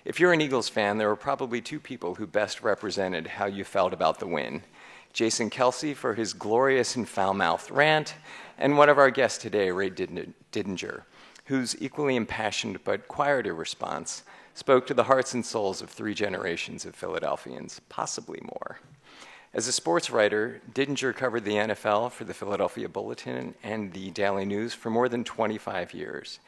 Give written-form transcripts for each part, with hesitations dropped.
If you're an Eagles fan, there were probably two people who best represented how you felt about the win. Jason Kelce for his glorious and foul-mouthed rant, and one of our guests today, Ray Didinger, whose equally impassioned but quieter response spoke to the hearts and souls of 3 generations of Philadelphians, possibly more. As a sports writer, Didinger covered the NFL for the Philadelphia Bulletin and the Daily News for more than 25 years.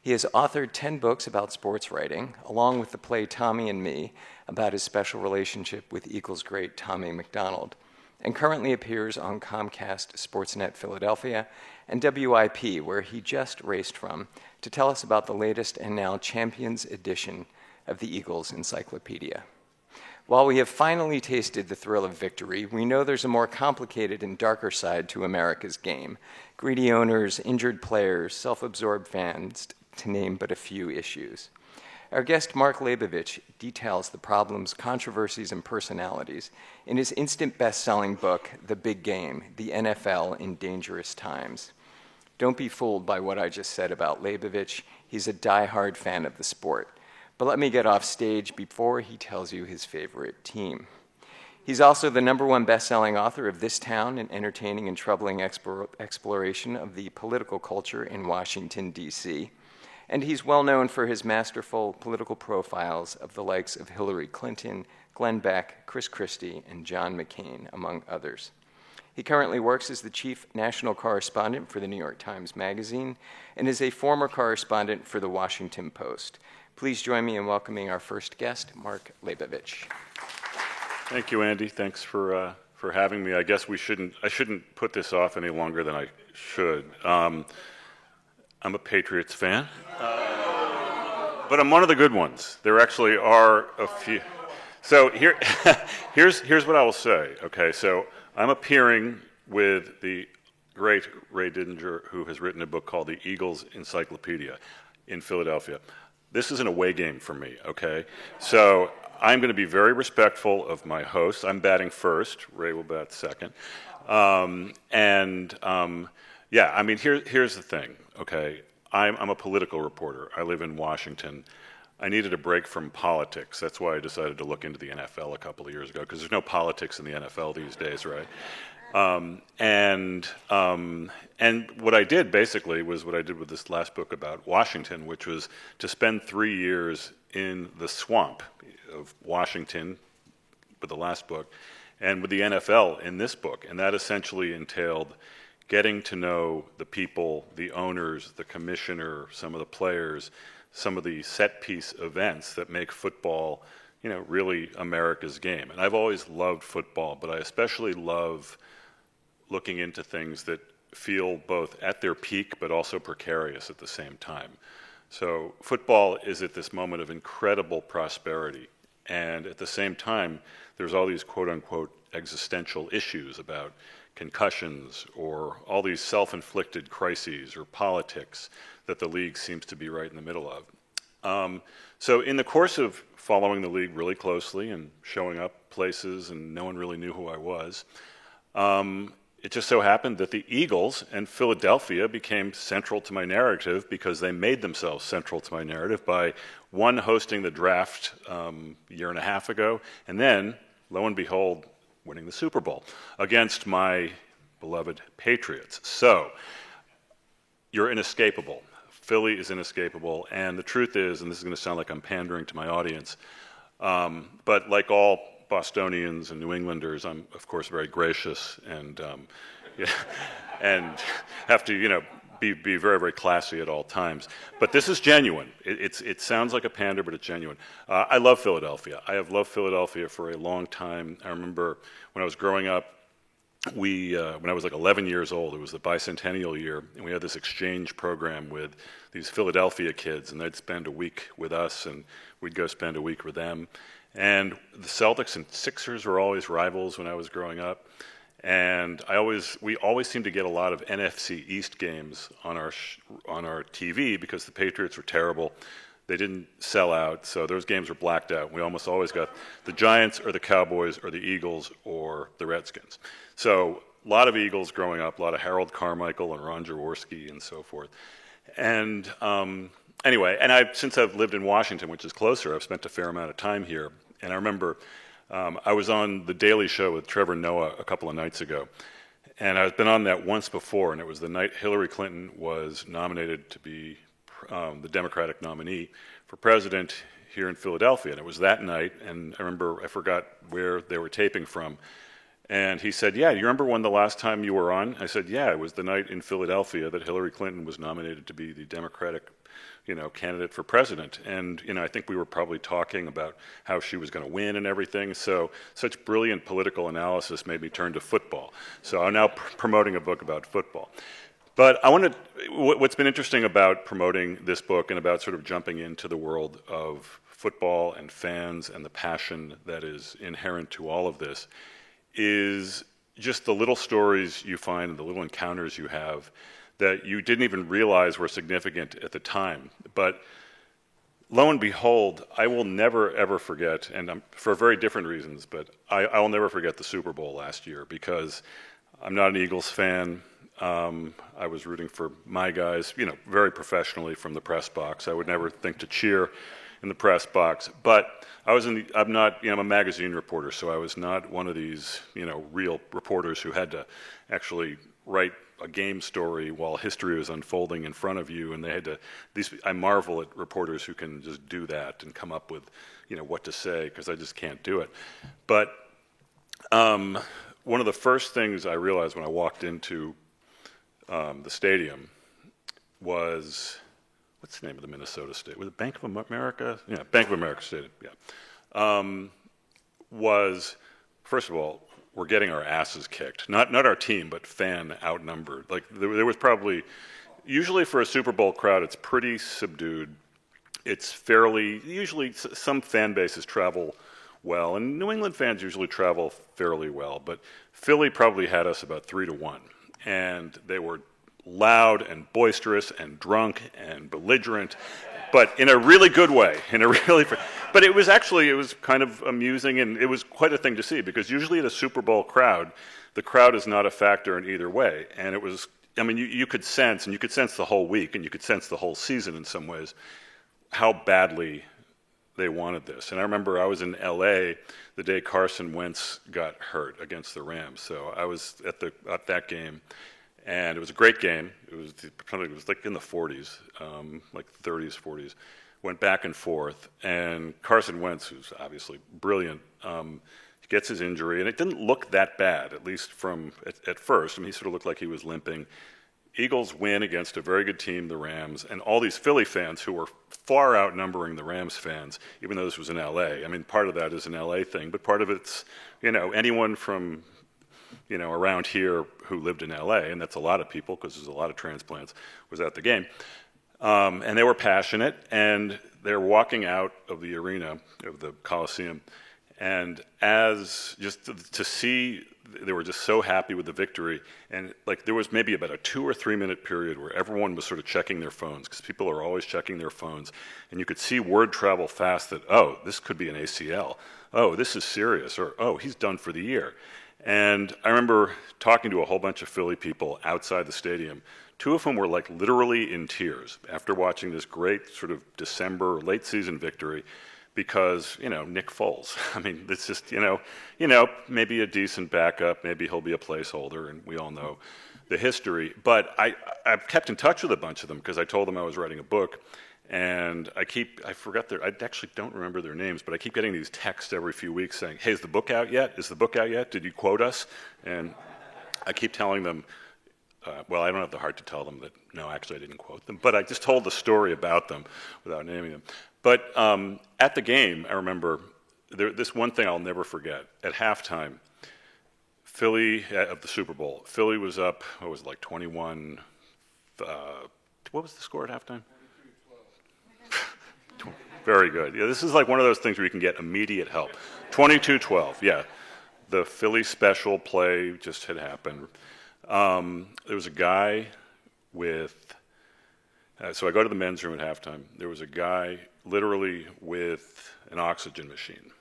He has authored 10 books about sports writing, along with the play Tommy and Me, about his special relationship with Eagles great Tommy McDonald, and currently appears on Comcast Sportsnet Philadelphia and WIP, where he just raced from, to tell us about the latest and now Champions edition of the Eagles Encyclopedia. While we have finally tasted the thrill of victory, we know there's a more complicated and darker side to America's game. Greedy owners, injured players, self-absorbed fans, to name but a few issues. Our guest Mark Leibovich details the problems, controversies, and personalities in his instant best-selling book, The Big Game, The NFL in Dangerous Times. Don't be fooled by what I just said about Leibovich. He's a die-hard fan of the sport. But let me get off stage before he tells you his favorite team. He's also the #1 best-selling author of This Town, an entertaining and troubling exploration of the political culture in Washington, D.C., and he's well known for his masterful political profiles of the likes of Hillary Clinton, Glenn Beck, Chris Christie, and John McCain, among others. He currently works as the chief national correspondent for the New York Times Magazine and is a former correspondent for the Washington Post. Please join me in welcoming our first guest, Mark Leibovich. Thank you, Andy. Thanks for having me. I guess I shouldn't put this off any longer than I should. I'm a Patriots fan, but I'm one of the good ones. There actually are a few. So here's what I will say. Okay, so I'm appearing with the great Ray Didinger, who has written a book called The Eagles Encyclopedia in Philadelphia. This is an away game for me. Okay, so I'm going to be very respectful of my host. I'm batting first. Ray will bat second. Yeah, I mean, here's the thing, okay? I'm a political reporter. I live in Washington. I needed a break from politics. That's why I decided to look into the NFL a couple of years ago, because there's no politics in the NFL these days, right? And what I did, basically, was what I did with this last book about Washington, which was to spend 3 years in the swamp of Washington with the last book, and with the NFL in this book. And that essentially entailed getting to know the people, the owners, the commissioner, some of the players, some of the set-piece events that make football, really America's game. And I've always loved football, but I especially love looking into things that feel both at their peak but also precarious at the same time. So football is at this moment of incredible prosperity, and at the same time, there's all these quote-unquote existential issues about concussions or all these self-inflicted crises or politics that the league seems to be right in the middle of. So in the course of following the league really closely and showing up places and no one really knew who I was, it just so happened that the Eagles and Philadelphia became central to my narrative because they made themselves central to my narrative by, one, hosting the draft a year and a half ago, and then, lo and behold, winning the Super Bowl against my beloved Patriots. So, you're inescapable. Philly is inescapable, and the truth is, and this is going to sound like I'm pandering to my audience, but like all Bostonians and New Englanders, I'm, of course, very gracious and and have to, be very, very classy at all times. But this is genuine. It sounds like a pander, but it's genuine. I love Philadelphia. I have loved Philadelphia for a long time. I remember when I was growing up, when I was like 11 years old, it was the bicentennial year, and we had this exchange program with these Philadelphia kids, and they'd spend a week with us, and we'd go spend a week with them. And the Celtics and Sixers were always rivals when I was growing up. And we always seemed to get a lot of NFC East games on our TV because the Patriots were terrible. They didn't sell out, so those games were blacked out. We almost always got the Giants or the Cowboys or the Eagles or the Redskins. So a lot of Eagles growing up, a lot of Harold Carmichael and Ron Jaworski and so forth. And anyway, since I've lived in Washington, which is closer, I've spent a fair amount of time here. And I remember I was on The Daily Show with Trevor Noah a couple of nights ago. And I've been on that once before, and it was the night Hillary Clinton was nominated to be the Democratic nominee for president here in Philadelphia. And it was that night, and I remember, I forgot where they were taping from. And he said, yeah, do you remember when the last time you were on? I said, yeah, it was the night in Philadelphia that Hillary Clinton was nominated to be the Democratic candidate for president. And, I think we were probably talking about how she was going to win and everything. So such brilliant political analysis made me turn to football. So I'm now promoting a book about football. But what's been interesting about promoting this book and about sort of jumping into the world of football and fans and the passion that is inherent to all of this is just the little stories you find and the little encounters you have that you didn't even realize were significant at the time. But lo and behold, I will never, ever forget, and for very different reasons, but I will never forget the Super Bowl last year because I'm not an Eagles fan. I was rooting for my guys, very professionally from the press box. I would never think to cheer in the press box, but I'm a magazine reporter, so I was not one of these, real reporters who had to actually write a game story while history was unfolding in front of you, and they had to. I marvel at reporters who can just do that and come up with, what to say, because I just can't do it. But one of the first things I realized when I walked into the stadium was, what's the name of the Minnesota Stadium? Was it Bank of America? Yeah, Bank of America Stadium, yeah. Was, first of all, we're getting our asses kicked. Not our team, but fan outnumbered. Like, there was probably, usually for a Super Bowl crowd, it's pretty subdued. It's usually some fan bases travel well, and New England fans usually travel fairly well, but Philly probably had us about 3-1. And they were loud and boisterous and drunk and belligerent, but in a really good way. But it was kind of amusing, and it was quite a thing to see, because usually at a Super Bowl crowd, the crowd is not a factor in either way. And it was, you could sense, and you could sense the whole week, and you could sense the whole season in some ways, how badly they wanted this. And I remember I was in L.A. the day Carson Wentz got hurt against the Rams. So I was at that game, and it was a great game. It was like in the 40s, like 30s, 40s. Went back and forth, and Carson Wentz, who's obviously brilliant, gets his injury, and it didn't look that bad, at least at first. He sort of looked like he was limping. Eagles win against a very good team, the Rams, and all these Philly fans who were far outnumbering the Rams fans, even though this was in L.A. Part of that is an L.A. thing, but part of it's, anyone from, around here who lived in L.A., and that's a lot of people because there's a lot of transplants, was at the game. And they were passionate, and they're walking out of the arena, of the Coliseum, and to see, they were just so happy with the victory, and there was maybe about a 2 or 3 minute period where everyone was sort of checking their phones, because people are always checking their phones, and you could see word travel fast that, oh, this could be an ACL, oh, this is serious, or oh, he's done for the year. And I remember talking to a whole bunch of Philly people outside the stadium. 2 of them were literally in tears after watching this great sort of December late season victory, because Nick Foles. It's just maybe a decent backup, maybe he'll be a placeholder, and we all know the history. But I've kept in touch with a bunch of them because I told them I was writing a book, and I actually don't remember their names, but I keep getting these texts every few weeks saying, "Hey, is the book out yet? Is the book out yet? Did you quote us?" And I keep telling them. Well, I don't have the heart to tell them that, no, actually I didn't quote them, but I just told the story about them without naming them. But at the game, I remember this one thing I'll never forget. At halftime, Philly, of the Super Bowl, Philly was up, 21, what was the score at halftime? 22-12. Very good. Yeah, this is one of those things where you can get immediate help. 22-12, yeah. The Philly special play just had happened. There was a guy with, so I go to the men's room at halftime. There was a guy literally with an oxygen machine.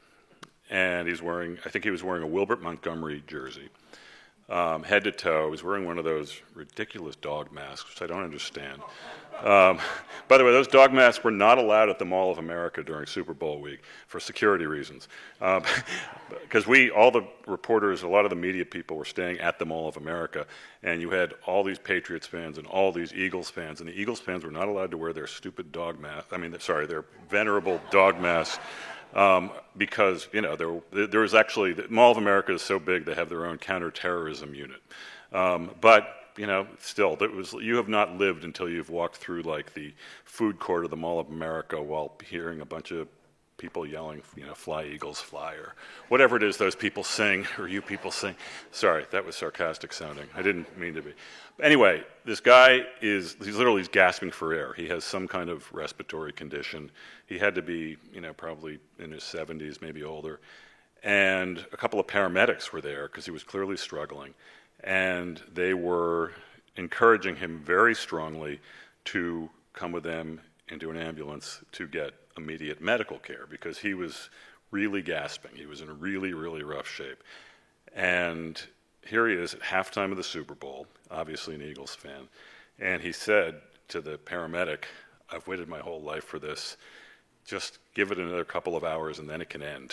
And I think he was wearing a Wilbert Montgomery jersey. head to toe. He was wearing one of those ridiculous dog masks, which I don't understand. By the way, those dog masks were not allowed at the Mall of America during Super Bowl week for security reasons. Because all the reporters, a lot of the media people were staying at the Mall of America, and you had all these Patriots fans and all these Eagles fans, and the Eagles fans were not allowed to wear their stupid dog mask. Their venerable dog masks. Because there was actually, the Mall of America is so big they have their own counterterrorism unit. But still, you have not lived until you've walked through like the food court of the Mall of America while hearing a bunch of people yelling, "Fly Eagles, fly," or whatever it is those people sing, or you people sing. Sorry, that was sarcastic sounding. I didn't mean to be. Anyway, this guy he's literally gasping for air. He has some kind of respiratory condition. He had to be, probably in his 70s, maybe older. And a couple of paramedics were there because he was clearly struggling. And they were encouraging him very strongly to come with them into an ambulance to get immediate medical care because he was really gasping. He was in really, really rough shape. And here he is at halftime of the Super Bowl, obviously an Eagles fan, and he said to the paramedic, "I've waited my whole life for this. Just give it another couple of hours and then it can end."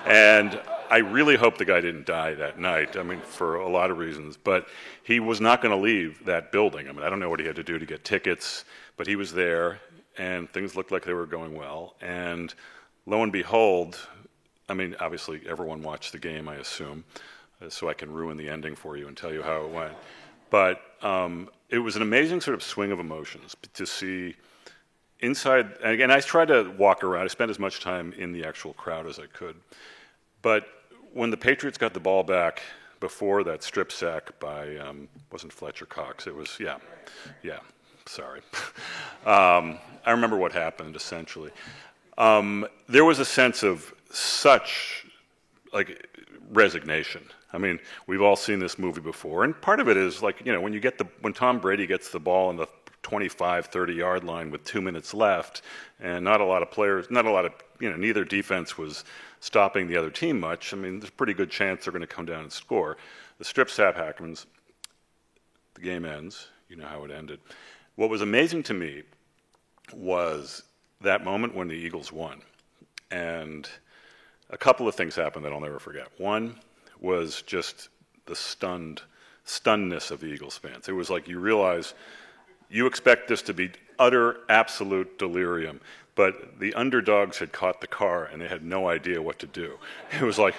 And I really hope the guy didn't die that night, for a lot of reasons, but he was not going to leave that building. I don't know what he had to do to get tickets, but he was there, and things looked like they were going well. And lo and behold, obviously everyone watched the game, I assume, so I can ruin the ending for you and tell you how it went. But it was an amazing sort of swing of emotions to see inside. And again, I tried to walk around. I spent as much time in the actual crowd as I could. But when the Patriots got the ball back before that strip sack by, wasn't Fletcher Cox, it was, yeah, sorry. I remember what happened, essentially. There was a sense of such, resignation. We've all seen this movie before, and part of it is when Tom Brady gets the ball in the 25, 30-yard line with 2 minutes left, and neither defense was stopping the other team much. There's a pretty good chance they're going to come down and score. The strip sack happens, the game ends. You know how it ended. What was amazing to me was that moment when the Eagles won, and a couple of things happened that I'll never forget. One was just the stunnedness of the Eagles fans. It was like you realize you expect this to be utter, absolute delirium, but the underdogs had caught the car and they had no idea what to do. It was like,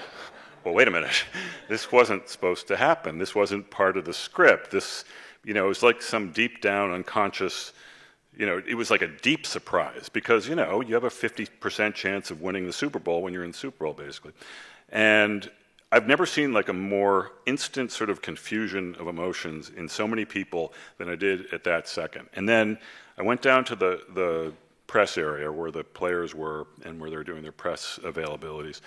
well, wait a minute. This wasn't supposed to happen. This wasn't part of the script. It was like some deep down unconscious, it was like a deep surprise because, you have a 50% chance of winning the Super Bowl when you're in the Super Bowl, basically. And I've never seen a more instant sort of confusion of emotions in so many people than I did at that second. And then I went down to the press area where the players were and where they were doing their press availabilities.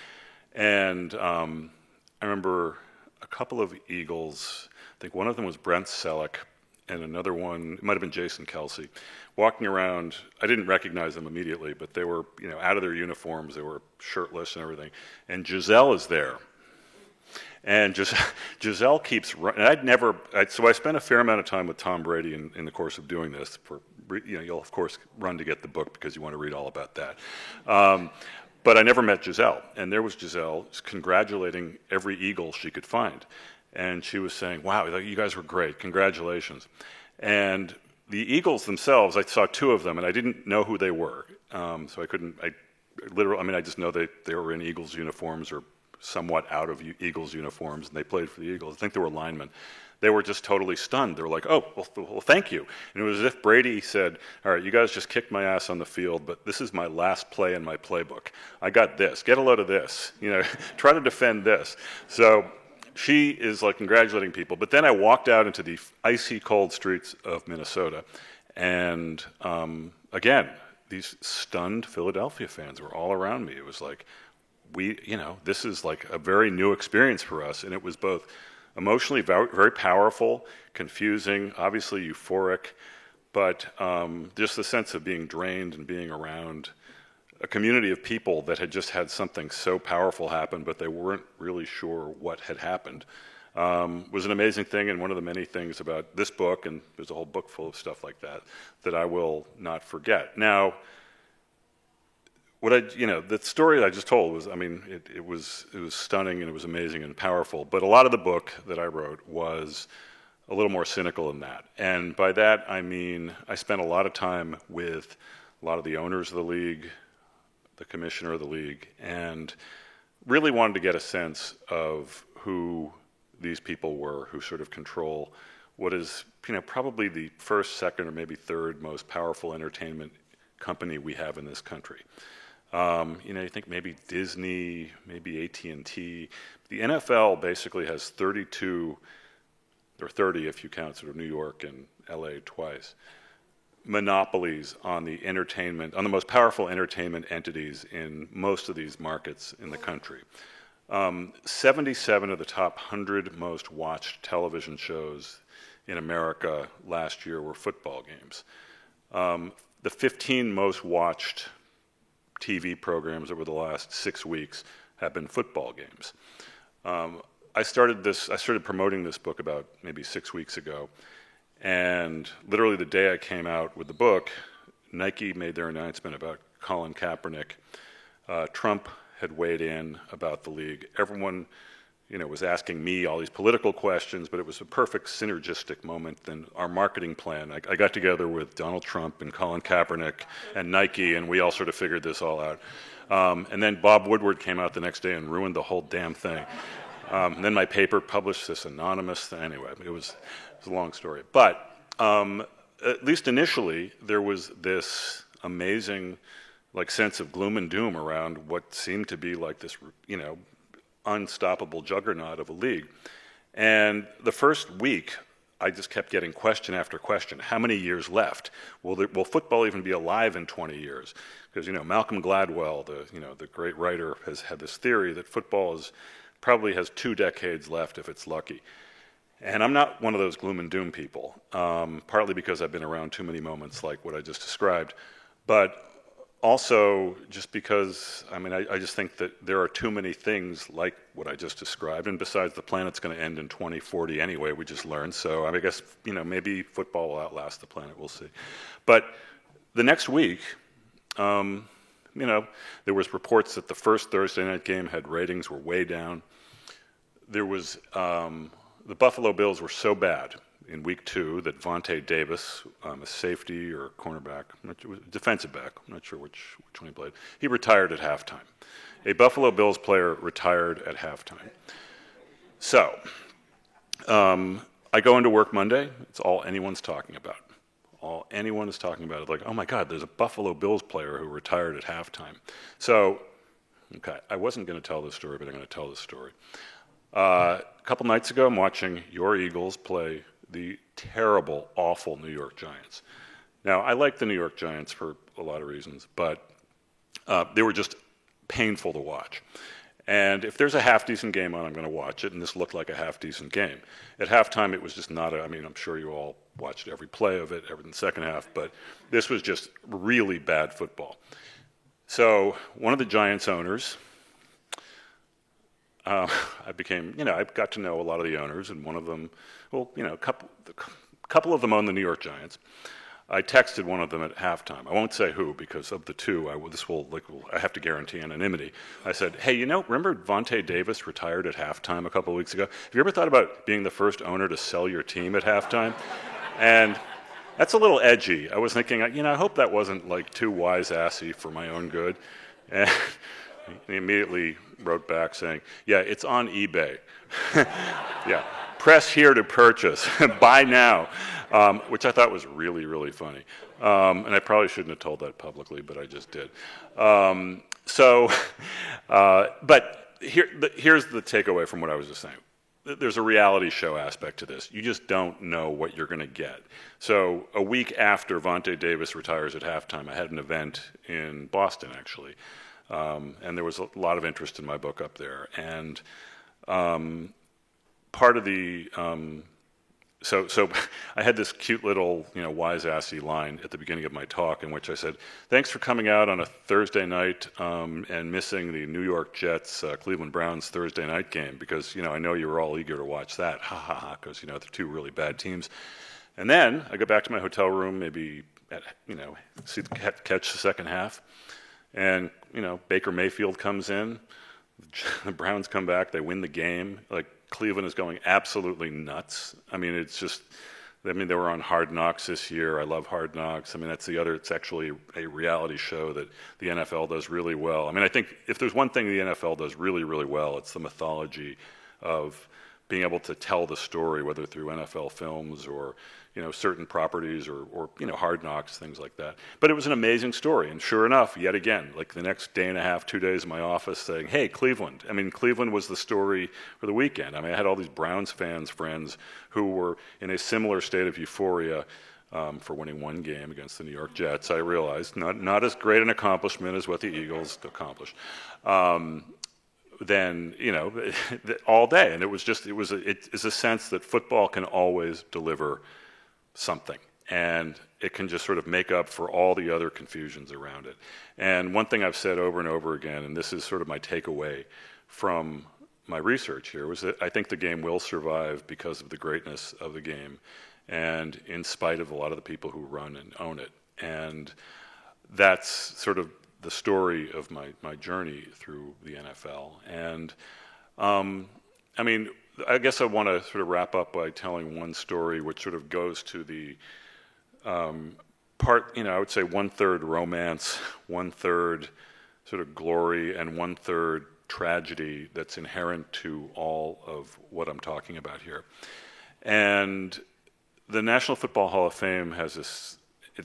And I remember a couple of Eagles, I think one of them was Brent Selleck, and another one, it might have been Jason Kelce, walking around. I didn't recognize them immediately, but they were out of their uniforms. They were shirtless and everything. And Giselle is there. And Giselle keeps running. So I spent a fair amount of time with Tom Brady in the course of doing this. You'll of course run to get the book because you want to read all about that. But I never met Giselle, and there was Giselle congratulating every Eagle she could find, and she was saying, "Wow, you guys were great, congratulations." And the Eagles themselves, I saw two of them, and I didn't know who they were, so I couldn't. I just know they were in Eagles uniforms or somewhat out of Eagles uniforms, and they played for the Eagles. I think they were linemen. They were just totally stunned. They were like, "Oh, well, thank you." And it was as if Brady said, "All right, you guys just kicked my ass on the field, but this is my last play in my playbook. I got this. Get a load of this. Try to defend this." So she is congratulating people. But then I walked out into the icy cold streets of Minnesota, and again, these stunned Philadelphia fans were all around me. It was like, this is a very new experience for us, and it was both emotionally very, very powerful, confusing, obviously euphoric, but just the sense of being drained and being around a community of people that had just had something so powerful happen, but they weren't really sure what had happened. was an amazing thing, and one of the many things about this book, and there's a whole book full of stuff like that, that I will not forget. Now, the story I just told was, it was stunning and it was amazing and powerful, but a lot of the book that I wrote was a little more cynical than that. And by that, I mean, I spent a lot of time with a lot of the owners of the league, the commissioner of the league, and really wanted to get a sense of who these people were who sort of control what is, probably the first, second, or maybe third most powerful entertainment company we have in this country. You think maybe Disney, maybe AT&T. The NFL basically has 32, or 30 if you count sort of New York and LA twice, monopolies on the most powerful entertainment entities in most of these markets in the country. 77 of the top 100 most watched television shows in America last year were football games. The 15 most watched TV programs over the last 6 weeks have been football games. I started promoting this book about maybe 6 weeks ago, and literally the day I came out with the book, Nike made their announcement about Colin Kaepernick. Trump had weighed in about the league. Everyone, was asking me all these political questions, but it was a perfect synergistic moment. Then our marketing plan, I got together with Donald Trump and Colin Kaepernick and Nike, and we all sort of figured this all out. And then Bob Woodward came out the next day and ruined the whole damn thing. And then my paper published this anonymous thing. Anyway, it was a long story. But at least initially, there was this amazing sense of gloom and doom around what seemed to be like this, unstoppable juggernaut of a league. And the first week, I just kept getting question after question. How many years left? Will football even be alive in 20 years? Because, Malcolm Gladwell, the great writer, has had this theory that football probably has 2 decades left if it's lucky. And I'm not one of those gloom and doom people, partly because I've been around too many moments like what I just described, but also just because, I just think that there are too many things like what I just described, and besides, the planet's going to end in 2040 anyway, we just learned, so I guess, maybe football will outlast the planet, we'll see. But the next week, there was reports that the first Thursday night game had ratings were way down. There was, the Buffalo Bills were so bad in week 2 that Vontae Davis, a safety or cornerback, defensive back, I'm not sure which one he played, he retired at halftime. A Buffalo Bills player retired at halftime. So, I go into work Monday, it's all anyone's talking about. All anyone is talking about is like, oh my God, there's a Buffalo Bills player who retired at halftime. So, okay, I wasn't going to tell this story, but I'm going to tell this story. A couple nights ago, I'm watching your Eagles play the terrible, awful New York Giants. Now, I like the New York Giants for a lot of reasons, but they were just painful to watch. And if there's a half-decent game on, I'm going to watch it, and this looked like a half-decent game. At halftime, it was just not I'm sure you all watched every play of it, every in the second half, but this was just really bad football. So one of the Giants owners, I got to know a lot of the owners, and one of them, a couple of them own the New York Giants. I texted one of them at halftime. I won't say who, because of the two, I have to guarantee anonymity. I said, hey, remember Vontae Davis retired at halftime a couple of weeks ago? Have you ever thought about being the first owner to sell your team at halftime? And that's a little edgy. I was thinking, I hope that wasn't too wise-assy for my own good. And he immediately wrote back saying, yeah, it's on eBay. Yeah, press here to purchase, buy now, which I thought was really, really funny. And I probably shouldn't have told that publicly, but I just did. But here's the takeaway from what I was just saying. There's a reality show aspect to this. You just don't know what you're going to get. So a week after Vontae Davis retires at halftime, I had an event in Boston, actually. And there was a lot of interest in my book up there. And part of the so I had this cute little, wise-assy line at the beginning of my talk in which I said, "Thanks for coming out on a Thursday night and missing the New York Jets Cleveland Browns Thursday night game because I know you were all eager to watch that, ha ha ha, because they're two really bad teams." And then I go back to my hotel room, maybe catch the second half, and Baker Mayfield comes in, the Browns come back, they win the game, like. Cleveland is going absolutely nuts. I mean, they were on Hard Knocks this year. I love Hard Knocks. I mean, it's actually a reality show that the NFL does really well. I mean, I think if there's one thing the NFL does really, really well, it's the mythology of being able to tell the story, whether through NFL films or, certain properties or Hard Knocks, things like that. But it was an amazing story. And sure enough, yet again, like the next day and a half, 2 days in my office saying, hey, Cleveland. I mean, Cleveland was the story for the weekend. I mean, I had all these Browns friends who were in a similar state of euphoria for winning one game against the New York Jets. I realized not as great an accomplishment as what the Eagles accomplished. Then all day, and it's a sense that football can always deliver something, and it can just sort of make up for all the other confusions around it. And one thing I've said over and over again, and this is sort of my takeaway from my research here, was that I think the game will survive because of the greatness of the game, and in spite of a lot of the people who run and own it. And that's sort of the story of my journey through the NFL. And I mean, I guess I want to sort of wrap up by telling one story which sort of goes to the part, I would say 1/3 romance, 1/3 sort of glory, and 1/3 tragedy that's inherent to all of what I'm talking about here. And the National Football Hall of Fame has its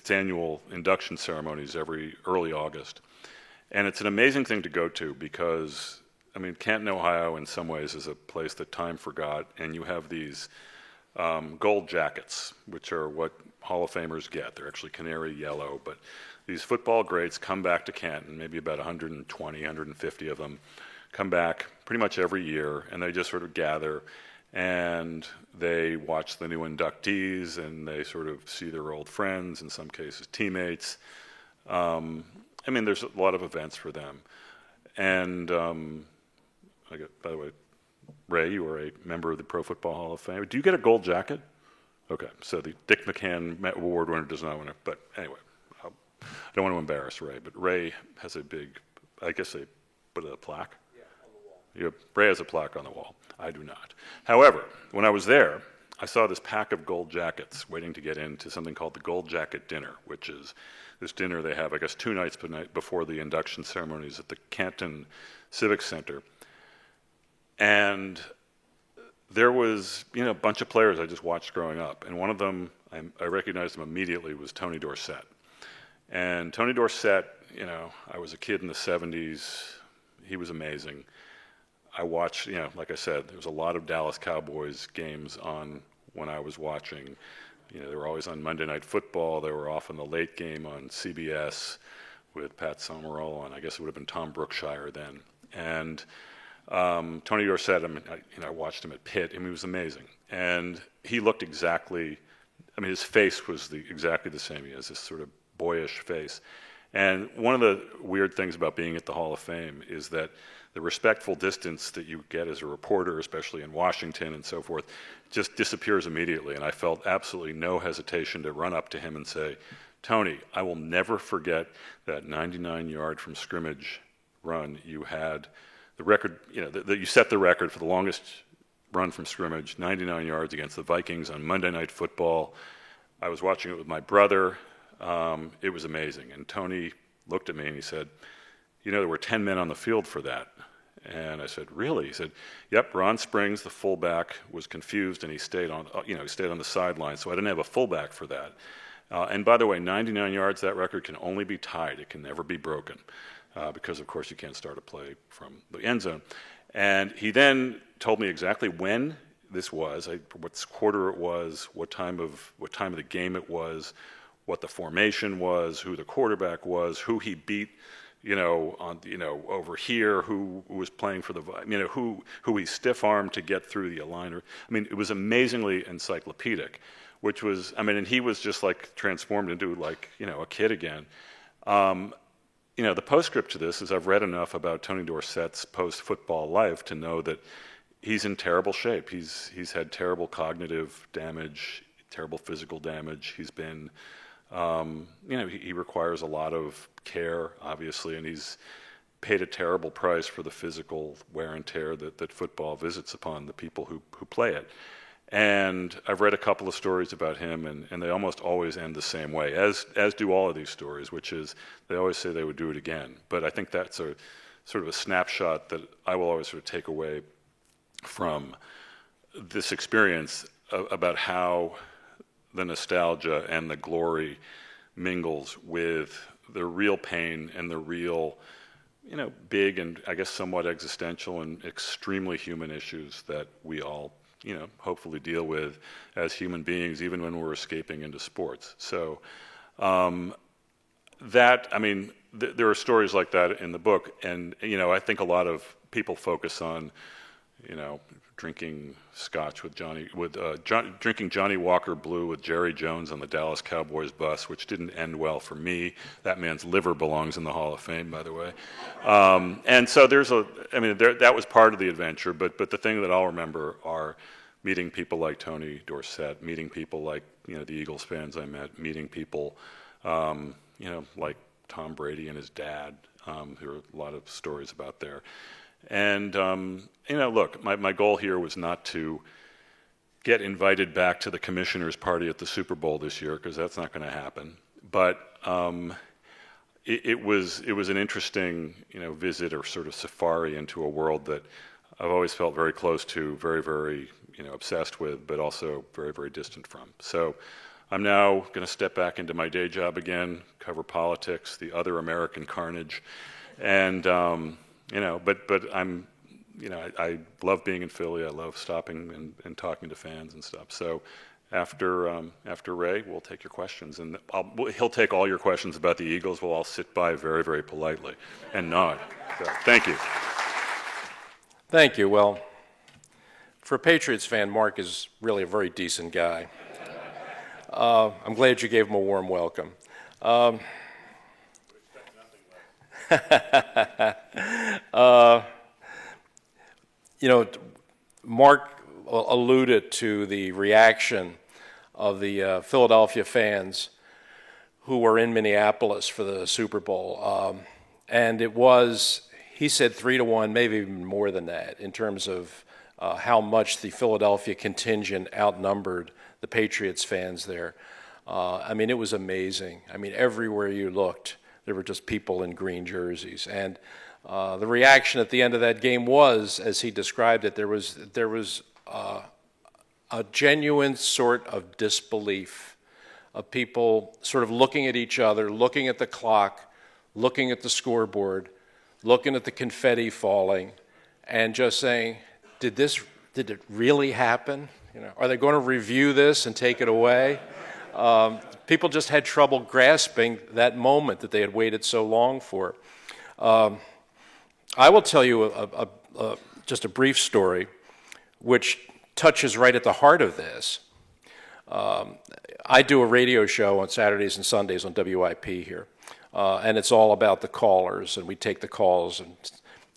annual induction ceremonies every early August. And it's an amazing thing to go to because, I mean, Canton, Ohio, in some ways, is a place that time forgot, and you have these gold jackets, which are what Hall of Famers get. They're actually canary yellow, but these football greats come back to Canton, maybe about 120, 150 of them, come back pretty much every year, and they just sort of gather, and they watch the new inductees, and they sort of see their old friends, in some cases teammates. I mean, there's a lot of events for them. And by the way, Ray, you are a member of the Pro Football Hall of Fame. Do you get a gold jacket? Okay, so the Dick McCann Award winner does not win it. But anyway, I don't want to embarrass Ray, but Ray has a big, I guess they put a plaque? Yeah, on the wall. Ray has a plaque on the wall. I do not. However, when I was there, I saw this pack of gold jackets waiting to get into something called the Gold Jacket Dinner, which is this dinner they have, I guess, 2 nights before the induction ceremonies at the Canton Civic Center. And there was, a bunch of players I just watched growing up. And one of them, I recognized him immediately, was Tony Dorsett. And Tony Dorsett, I was a kid in the 70s. He was amazing. I watched, like I said, there was a lot of Dallas Cowboys games on when I was watching. They were always on Monday Night Football. They were often the late game on CBS with Pat Summerall, and I guess it would have been Tom Brookshire then. And Tony Dorsett, I watched him at Pitt, and he was amazing. And he looked exactly, his face was exactly the same. He has this sort of boyish face. And one of the weird things about being at the Hall of Fame is that the respectful distance that you get as a reporter, especially in Washington and so forth, just disappears immediately. And I felt absolutely no hesitation to run up to him and say, Tony, I will never forget that 99-yard from scrimmage run you had. The record, that you set the record for the longest run from scrimmage, 99 yards against the Vikings on Monday Night Football. I was watching it with my brother. It was amazing. And Tony looked at me and he said, there were 10 men on the field for that. And I said, really? He said, yep, Ron Springs, the fullback, was confused and he stayed on the sideline, so I didn't have a fullback for that. And by the way, 99 yards, that record can only be tied. It can never be broken because, of course, you can't start a play from the end zone. And he then told me exactly when this was, what quarter it was, what time of the game it was, what the formation was, who the quarterback was, who he beat over here who was playing for the, who he stiff-armed to get through the aligner. I mean, it was amazingly encyclopedic, which was, and he was just like transformed into like, a kid again. The postscript to this is I've read enough about Tony Dorsett's post-football life to know that he's in terrible shape. He's had terrible cognitive damage, terrible physical damage. He's been, he requires a lot of care, obviously, and he's paid a terrible price for the physical wear and tear that football visits upon the people who play it. And I've read a couple of stories about him, and they almost always end the same way, as do all of these stories, which is they always say they would do it again. But I think that's a sort of a snapshot that I will always sort of take away from this experience about how the nostalgia and the glory mingles with the real pain and the real, big and I guess somewhat existential and extremely human issues that we all, hopefully deal with as human beings, even when we're escaping into sports. So there are stories like that in the book, and, I think a lot of people focus on, drinking scotch with drinking Johnny Walker Blue with Jerry Jones on the Dallas Cowboys bus, which didn't end well for me. That man's liver belongs in the Hall of Fame, by the way. And so that was part of the adventure, but the thing that I'll remember are meeting people like Tony Dorsett, meeting people like, the Eagles fans I met, meeting people, like Tom Brady and his dad. There are a lot of stories about there. And, look, my goal here was not to get invited back to the commissioner's party at the Super Bowl this year, because that's not going to happen. But it was an interesting, visit or sort of safari into a world that I've always felt very close to, very, very, obsessed with, but also very, very distant from. So I'm now going to step back into my day job again, cover politics, the other American carnage, and but I'm, I love being in Philly. I love stopping and talking to fans and stuff. So after Ray, we'll take your questions, and he'll take all your questions about the Eagles. We'll all sit by very, very politely and nod. So, thank you. Thank you. Well, for a Patriots fan, Mark is really a very decent guy. I'm glad you gave him a warm welcome. Mark alluded to the reaction of the Philadelphia fans who were in Minneapolis for the Super Bowl. And it was, he said 3-1, maybe even more than that, in terms of how much the Philadelphia contingent outnumbered the Patriots fans there. It was amazing. Everywhere you looked, there were just people in green jerseys. And the reaction at the end of that game was, as he described it, there was a genuine sort of disbelief of people sort of looking at each other, looking at the clock, looking at the scoreboard, looking at the confetti falling, and just saying, did it really happen? Are they going to review this and take it away? People just had trouble grasping that moment that they had waited so long for. I will tell you just a brief story which touches right at the heart of this. I do a radio show on Saturdays and Sundays on WIP here, and it's all about the callers, and we take the calls. And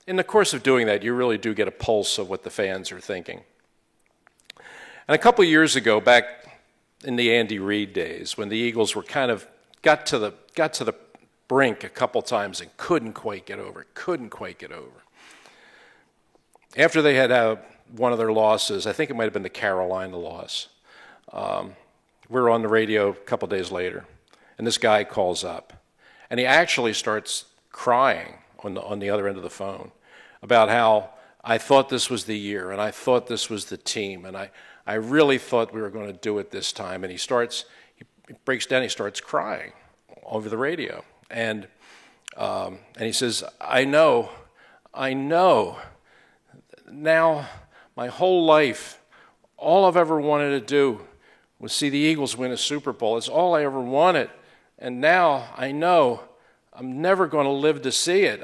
in the course of doing that, you really do get a pulse of what the fans are thinking. And a couple of years ago, back in the Andy Reid days, when the Eagles were kind of got to the brink a couple times and couldn't quite get over. After they had one of their losses, I think it might have been the Carolina loss, we were on the radio a couple days later, and this guy calls up, and he actually starts crying on the other end of the phone about how I thought this was the year, and I thought this was the team, and I really thought we were going to do it this time. And he breaks down, he starts crying over the radio. And he says, I know, now my whole life, all I've ever wanted to do was see the Eagles win a Super Bowl. It's all I ever wanted. And now I know I'm never going to live to see it.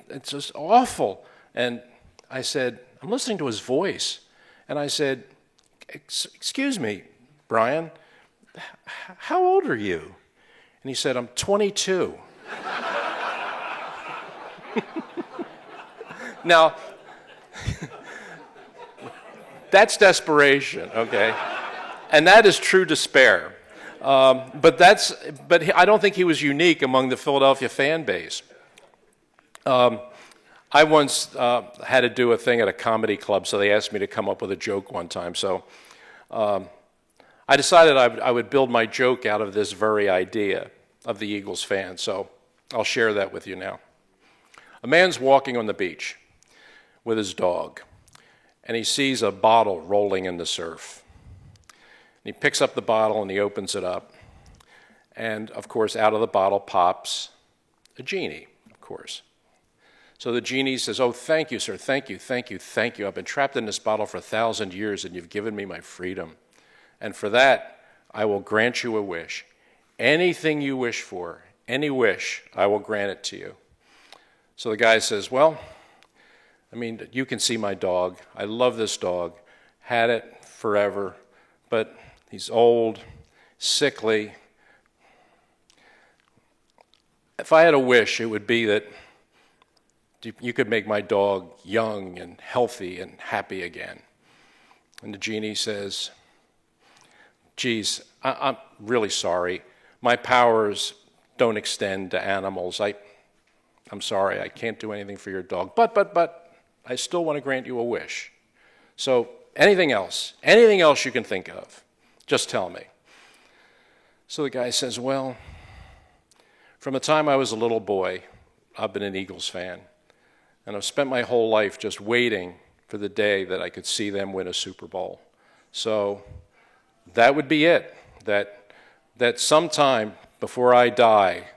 It's just awful. And I said, I'm listening to his voice. And I said, excuse me, Brian, how old are you? And he said, I'm 22. Now, that's desperation, okay? And that is true despair. But I don't think he was unique among the Philadelphia fan base. I once had to do a thing at a comedy club, so they asked me to come up with a joke one time. So I decided I would build my joke out of this very idea of the Eagles fan. So I'll share that with you now. A man's walking on the beach with his dog, and he sees a bottle rolling in the surf. And he picks up the bottle and he opens it up. And, of course, out of the bottle pops a genie, of course. So the genie says, oh, thank you, sir, thank you, thank you, thank you. I've been trapped in this bottle for 1,000 years, and you've given me my freedom. And for that, I will grant you a wish. Anything you wish for, any wish, I will grant it to you. So the guy says, well, I mean, you can see my dog. I love this dog. Had it forever, but he's old, sickly. If I had a wish, it would be that you could make my dog young and healthy and happy again. And the genie says, geez, I'm really sorry. My powers don't extend to animals. I'm sorry, I can't do anything for your dog. But, I still want to grant you a wish. So anything else you can think of, just tell me. So the guy says, well, from the time I was a little boy, I've been an Eagles fan. And I've spent my whole life just waiting for the day that I could see them win a Super Bowl. So that would be it, that sometime before I die,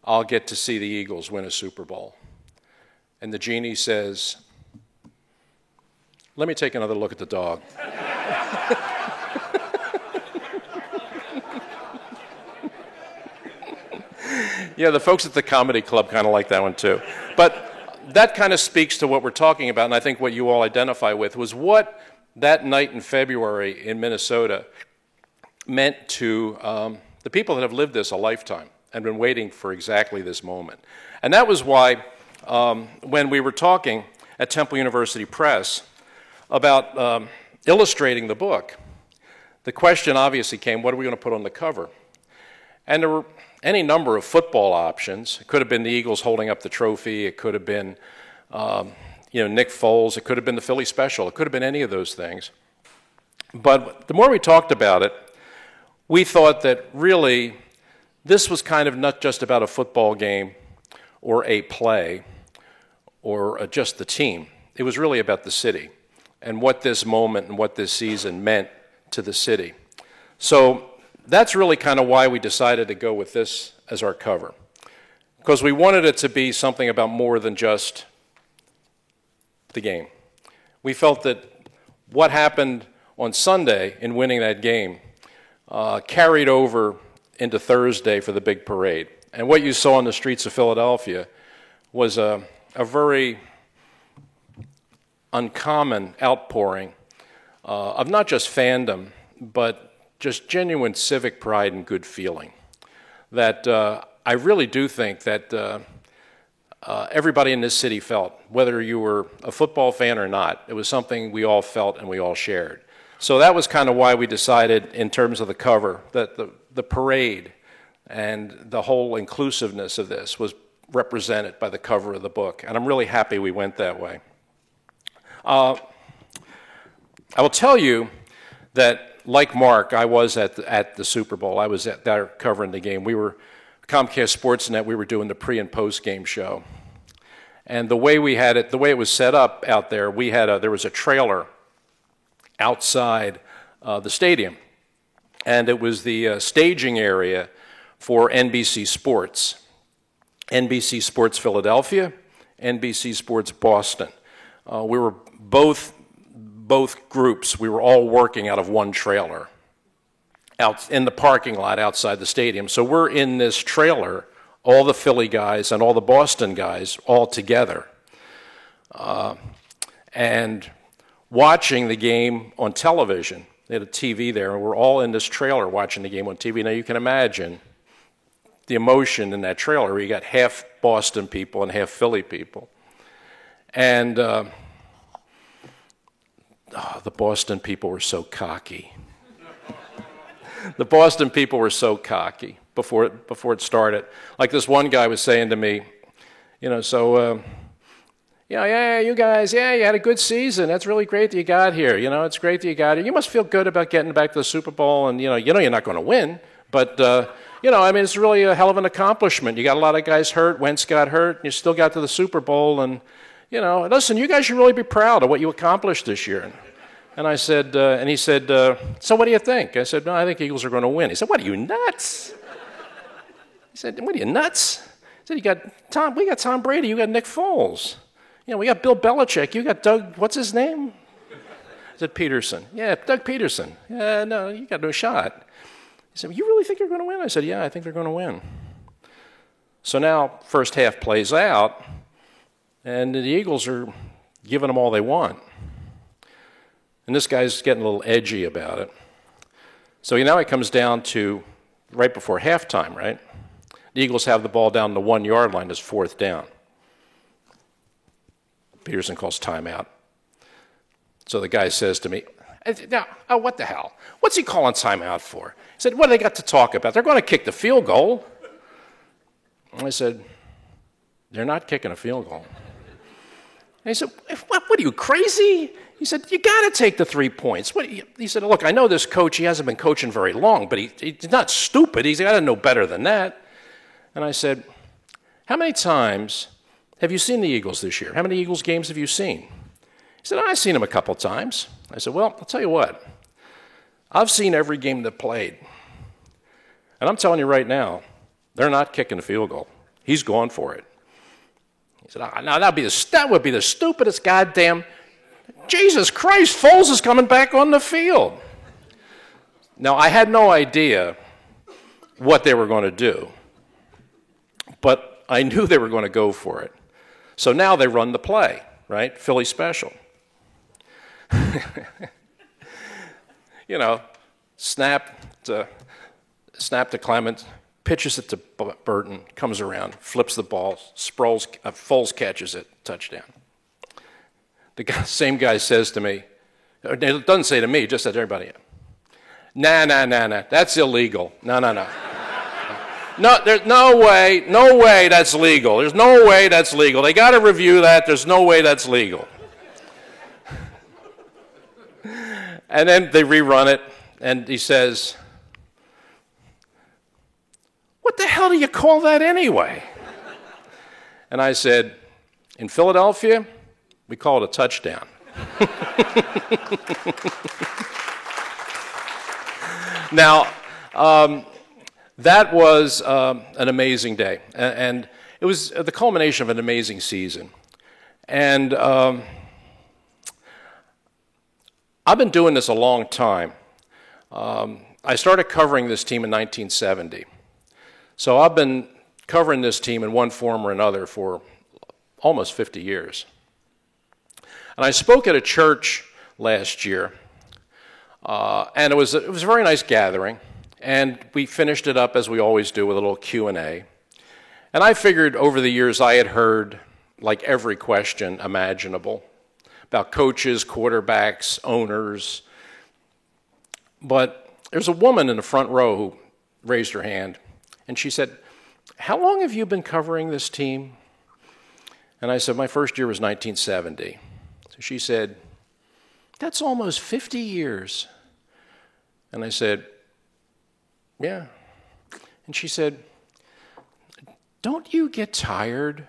I'll get to see the Eagles win a Super Bowl. And the genie says, let me take another look at the dog. Yeah, the folks at the comedy club kind of like that one too. But that kind of speaks to what we're talking about, and I think what you all identify with was what that night in February in Minnesota meant to the people that have lived this a lifetime and been waiting for exactly this moment. And that was why when we were talking at Temple University Press about illustrating the book, the question obviously came, what are we going to put on the cover? And there were any number of football options. It could have been the Eagles holding up the trophy. It could have been Nick Foles. It could have been the Philly Special. It could have been any of those things. But the more we talked about it, we thought that really this was kind of not just about a football game or a play or just the team. It was really about the city and what this moment and what this season meant to the city. So that's really kind of why we decided to go with this as our cover, because we wanted it to be something about more than just the game. We felt that what happened on Sunday in winning that game carried over into Thursday for the big parade. And what you saw on the streets of Philadelphia was a very uncommon outpouring of not just fandom, but just genuine civic pride and good feeling. That I really do think that everybody in this city felt, whether you were a football fan or not, it was something we all felt and we all shared. So that was kind of why we decided, in terms of the cover, that the parade and the whole inclusiveness of this was represented by the cover of the book. And I'm really happy we went that way. I will tell you that, like Mark, I was at the Super Bowl. I was there covering the game. We were Comcast Sportsnet. We were doing the pre and post game show, and the way we had it, the way it was set up out there, there was a trailer outside the stadium, and it was the staging area for NBC Sports, NBC Sports Philadelphia, NBC Sports Boston. We were both groups, we were all working out of one trailer out in the parking lot outside the stadium. So we're in this trailer all the Philly guys and all the Boston guys all together. And watching the game on television. They had a TV there, and we're all in this trailer watching the game on TV. Now, you can imagine the emotion in that trailer where you got half Boston people and half Philly people. And the Boston people were so cocky. The Boston people were so cocky before it started. Like this one guy was saying to me, yeah, you guys, you had a good season. That's really great that you got here. It's great that you got here. You must feel good about getting back to the Super Bowl, and you're not going to win, but it's really a hell of an accomplishment. You got a lot of guys hurt. Wentz got hurt, and you still got to the Super Bowl, and listen, you guys should really be proud of what you accomplished this year. And I said, and he said, so what do you think? I said, no, I think Eagles are going to win. He said, what, are you nuts? He said, what, are you nuts? He said, we got Tom Brady, you got Nick Foles. We got Bill Belichick. You got Doug, what's his name? Is it Peterson? Yeah, Doug Peterson. Yeah, no, you got no shot. He said, you really think you're going to win? I said, yeah, I think they're going to win. So now, first half plays out, and the Eagles are giving them all they want. And this guy's getting a little edgy about it. So now it comes down to right before halftime, right? The Eagles have the ball down the 1 yard line. It's 4th down. Peterson calls timeout. So the guy says to me, now, what the hell? What's he calling timeout for? He said, what do they got to talk about? They're going to kick the field goal. And I said, they're not kicking a field goal. And he said, what are you, crazy? He said, you got to take the 3 points. He said, look, I know this coach, he hasn't been coaching very long, but he's not stupid. He's got to know better than that. And I said, how many times have you seen the Eagles this year? How many Eagles games have you seen? He said, I've seen them a couple times. I said, well, I'll tell you what. I've seen every game they've played. And I'm telling you right now, they're not kicking a field goal. He's going for it. He said, no, that would be the stupidest goddamn... Jesus Christ, Foles is coming back on the field. Now, I had no idea what they were going to do, but I knew they were going to go for it. So now they run the play, right? Philly special. Snap to Clement, pitches it to Burton, comes around, flips the ball, Foles catches it, touchdown. The same guy says to me, it doesn't say to me, just says to everybody, nah, that's illegal. No. No, there's no way that's legal. There's no way that's legal. They got to review that. There's no way that's legal. And then they rerun it, and he says, what the hell do you call that anyway? And I said, in Philadelphia, we call it a touchdown. Now, that was an amazing day, and it was the culmination of an amazing season. And I've been doing this a long time. I started covering this team in 1970. So I've been covering this team in one form or another for almost 50 years. And I spoke at a church last year, and it was a very nice gathering. And we finished it up, as we always do, with a little Q&A. And I figured over the years I had heard like every question imaginable about coaches, quarterbacks, owners. But there's a woman in the front row who raised her hand, and she said, how long have you been covering this team? And I said, my first year was 1970. So she said, that's almost 50 years. And I said, yeah. And she said, don't you get tired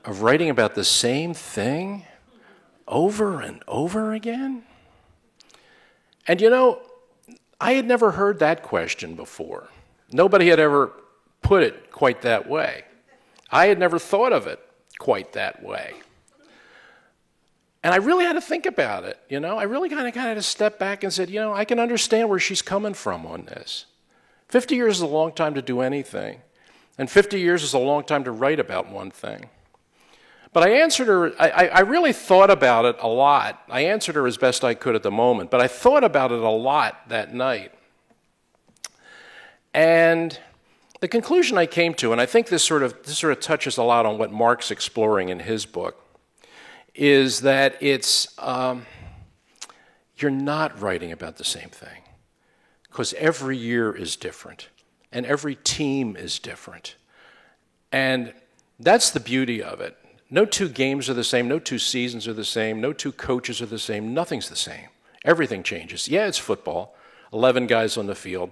of writing about the same thing over and over again? And I had never heard that question before. Nobody had ever put it quite that way. I had never thought of it quite that way. And I really had to think about it, I really kind of had to step back and said, I can understand where she's coming from on this. 50 years is a long time to do anything. And 50 years is a long time to write about one thing. But I answered her, I really thought about it a lot. I answered her as best I could at the moment, but I thought about it a lot that night. And the conclusion I came to, and I think this sort of touches a lot on what Mark's exploring in his book, is that it's, you're not writing about the same thing, because every year is different, and every team is different. And that's the beauty of it. No two games are the same, no two seasons are the same, no two coaches are the same, nothing's the same. Everything changes. Yeah, it's football, 11 guys on the field.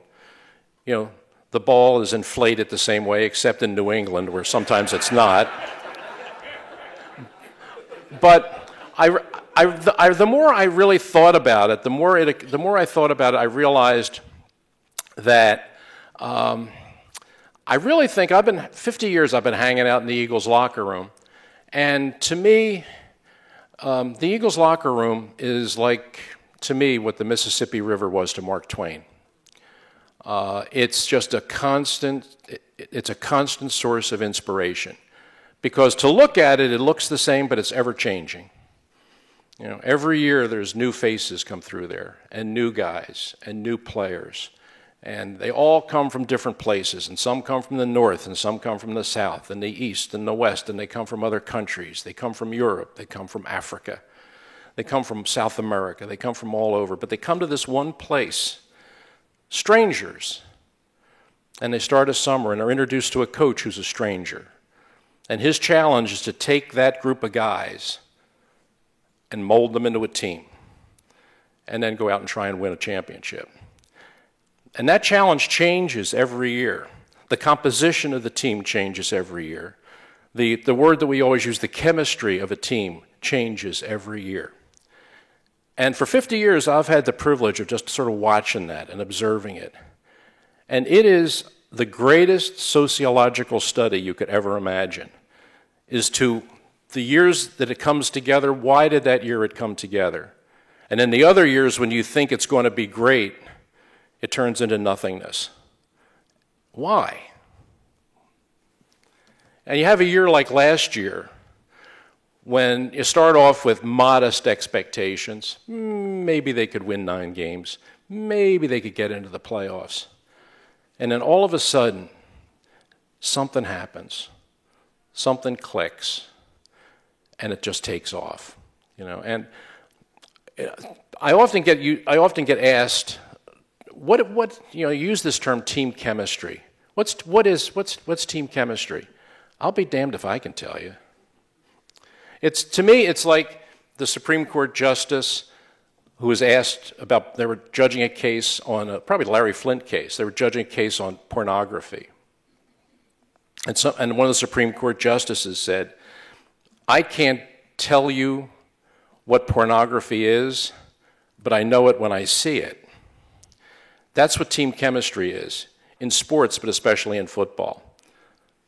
You know, the ball is inflated the same way, except in New England, where sometimes it's not. But the more I really thought about it, the more I thought about it, I realized that I really think 50 years I've been hanging out in the Eagles locker room. And to me, the Eagles locker room is like, to me, what the Mississippi River was to Mark Twain. It's just a constant source of inspiration. Because to look at it, it looks the same, but it's ever changing. You know, every year there's new faces come through there, and new guys, and new players. And they all come from different places, and some come from the north, and some come from the south, and the east, and the west, and they come from other countries. They come from Europe, they come from Africa, they come from South America, they come from all over, but they come to this one place, strangers. And they start a summer and are introduced to a coach who's a stranger. And his challenge is to take that group of guys and mold them into a team, and then go out and try and win a championship. And that challenge changes every year. The composition of the team changes every year. The word that we always use, the chemistry of a team, changes every year. And for 50 years, I've had the privilege of just sort of watching that and observing it. And it is the greatest sociological study you could ever imagine, is to the years that it comes together, why did that year it come together? And in the other years, when you think it's going to be great, it turns into nothingness. Why? And you have a year like last year, when you start off with modest expectations. Maybe they could win 9 games. Maybe they could get into the playoffs. And then all of a sudden, something happens. Something clicks. And it just takes off. You know, and I often get asked, what you know, use this term team chemistry. What's team chemistry? I'll be damned if I can tell you. To me, it's like the Supreme Court justice who was asked about, they were judging a case on, probably Larry Flint case, they were judging a case on pornography. And one of the Supreme Court justices said, I can't tell you what pornography is, but I know it when I see it. That's what team chemistry is, in sports, but especially in football.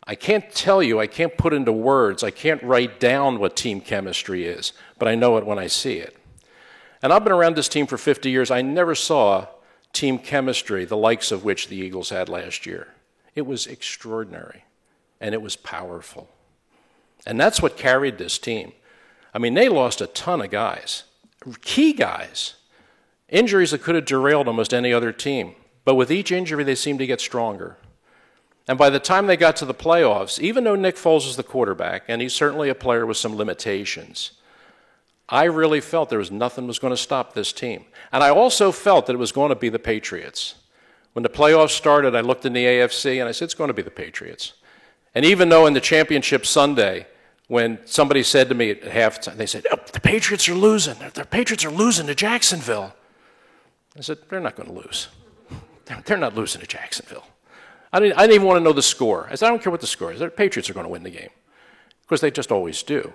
I can't tell you, I can't put into words, I can't write down what team chemistry is, but I know it when I see it. And I've been around this team for 50 years. I never saw team chemistry, the likes of which the Eagles had last year. It was extraordinary, and it was powerful. And that's what carried this team. I mean, they lost a ton of guys, key guys, injuries that could have derailed almost any other team. But with each injury, they seemed to get stronger. And by the time they got to the playoffs, even though Nick Foles is the quarterback, and he's certainly a player with some limitations, I really felt there was nothing was going to stop this team. And I also felt that it was going to be the Patriots. When the playoffs started, I looked in the AFC and I said, it's going to be the Patriots. And even though in the championship Sunday, when somebody said to me at halftime, they said, oh, the Patriots are losing. The Patriots are losing to Jacksonville. I said, they're not going to lose. They're not losing to Jacksonville. I didn't even want to know the score. I said, I don't care what the score is. The Patriots are going to win the game. Because they just always do.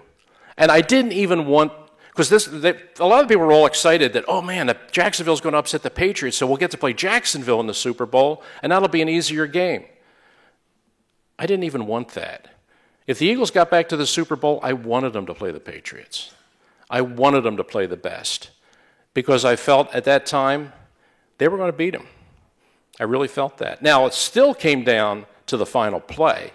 And I didn't even want, because a lot of people were all excited that, oh man, Jacksonville's going to upset the Patriots, so we'll get to play Jacksonville in the Super Bowl, and that'll be an easier game. I didn't even want that. If the Eagles got back to the Super Bowl, I wanted them to play the Patriots. I wanted them to play the best. Because I felt at that time they were going to beat them. I really felt that. Now, it still came down to the final play.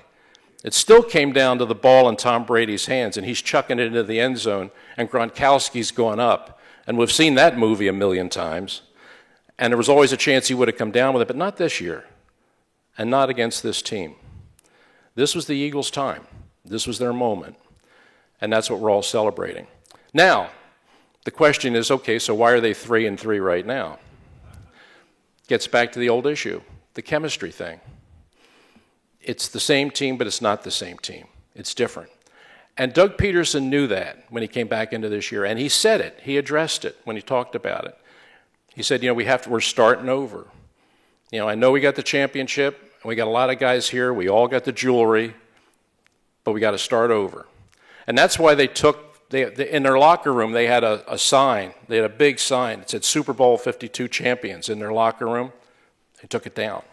It still came down to the ball in Tom Brady's hands, and he's chucking it into the end zone, and Gronkowski's going up. And we've seen that movie a million times. And there was always a chance he would have come down with it, but not this year, and not against this team. This was the Eagles' time. This was their moment. And that's what we're all celebrating. Now, the question is, okay, so why are they 3-3 right now? Gets back to the old issue, the chemistry thing. It's the same team, but it's not the same team. It's different. And Doug Peterson knew that when he came back into this year, and he said it. He addressed it when he talked about it. He said, we're starting over. I know we got the championship, and we got a lot of guys here. We all got the jewelry, but we got to start over. And that's why they in their locker room, they had a sign. They had a big sign. It said Super Bowl 52 champions in their locker room. They took it down.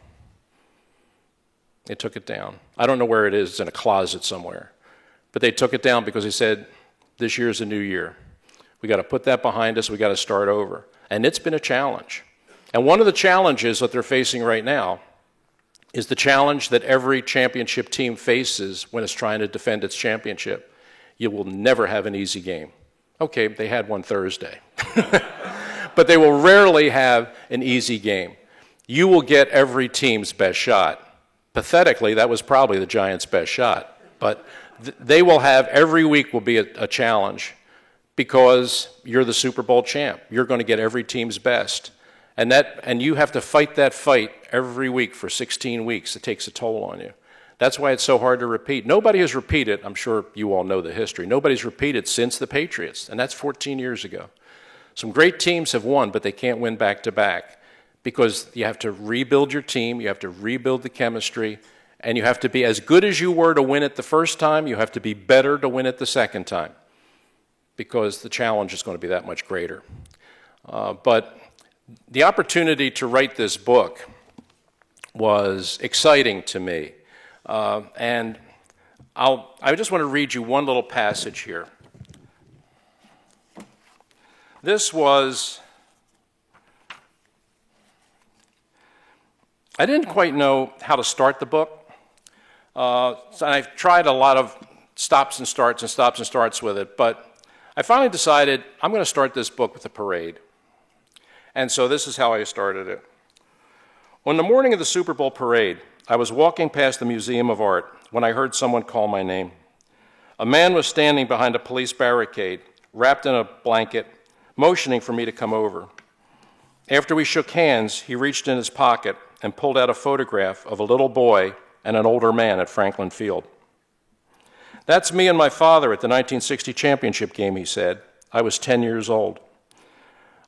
They took it down. I don't know where it is. It's in a closet somewhere. But they took it down because they said, this year's a new year. We got to put that behind us. We got to start over. And it's been a challenge. And one of the challenges that they're facing right now is the challenge that every championship team faces when it's trying to defend its championship. You will never have an easy game. Okay, they had one Thursday. But they will rarely have an easy game. You will get every team's best shot. Pathetically, that was probably the Giants' best shot. But they will have, every week will be a challenge because you're the Super Bowl champ. You're going to get every team's best. And you have to fight that fight every week for 16 weeks. It takes a toll on you. That's why it's so hard to repeat. Nobody has repeated, I'm sure you all know the history, nobody's repeated since the Patriots, and that's 14 years ago. Some great teams have won, but they can't win back-to-back because you have to rebuild your team, you have to rebuild the chemistry, and you have to be as good as you were to win it the first time, you have to be better to win it the second time because the challenge is going to be that much greater. But the opportunity to write this book was exciting to me. And I just want to read you one little passage here. I didn't quite know how to start the book. So I've tried a lot of stops and starts with it, but I finally decided I'm going to start this book with a parade. And so this is how I started it. On the morning of the Super Bowl parade, I was walking past the Museum of Art when I heard someone call my name. A man was standing behind a police barricade, wrapped in a blanket, motioning for me to come over. After we shook hands, he reached in his pocket and pulled out a photograph of a little boy and an older man at Franklin Field. That's me and my father at the 1960 championship game, he said. I was 10 years old.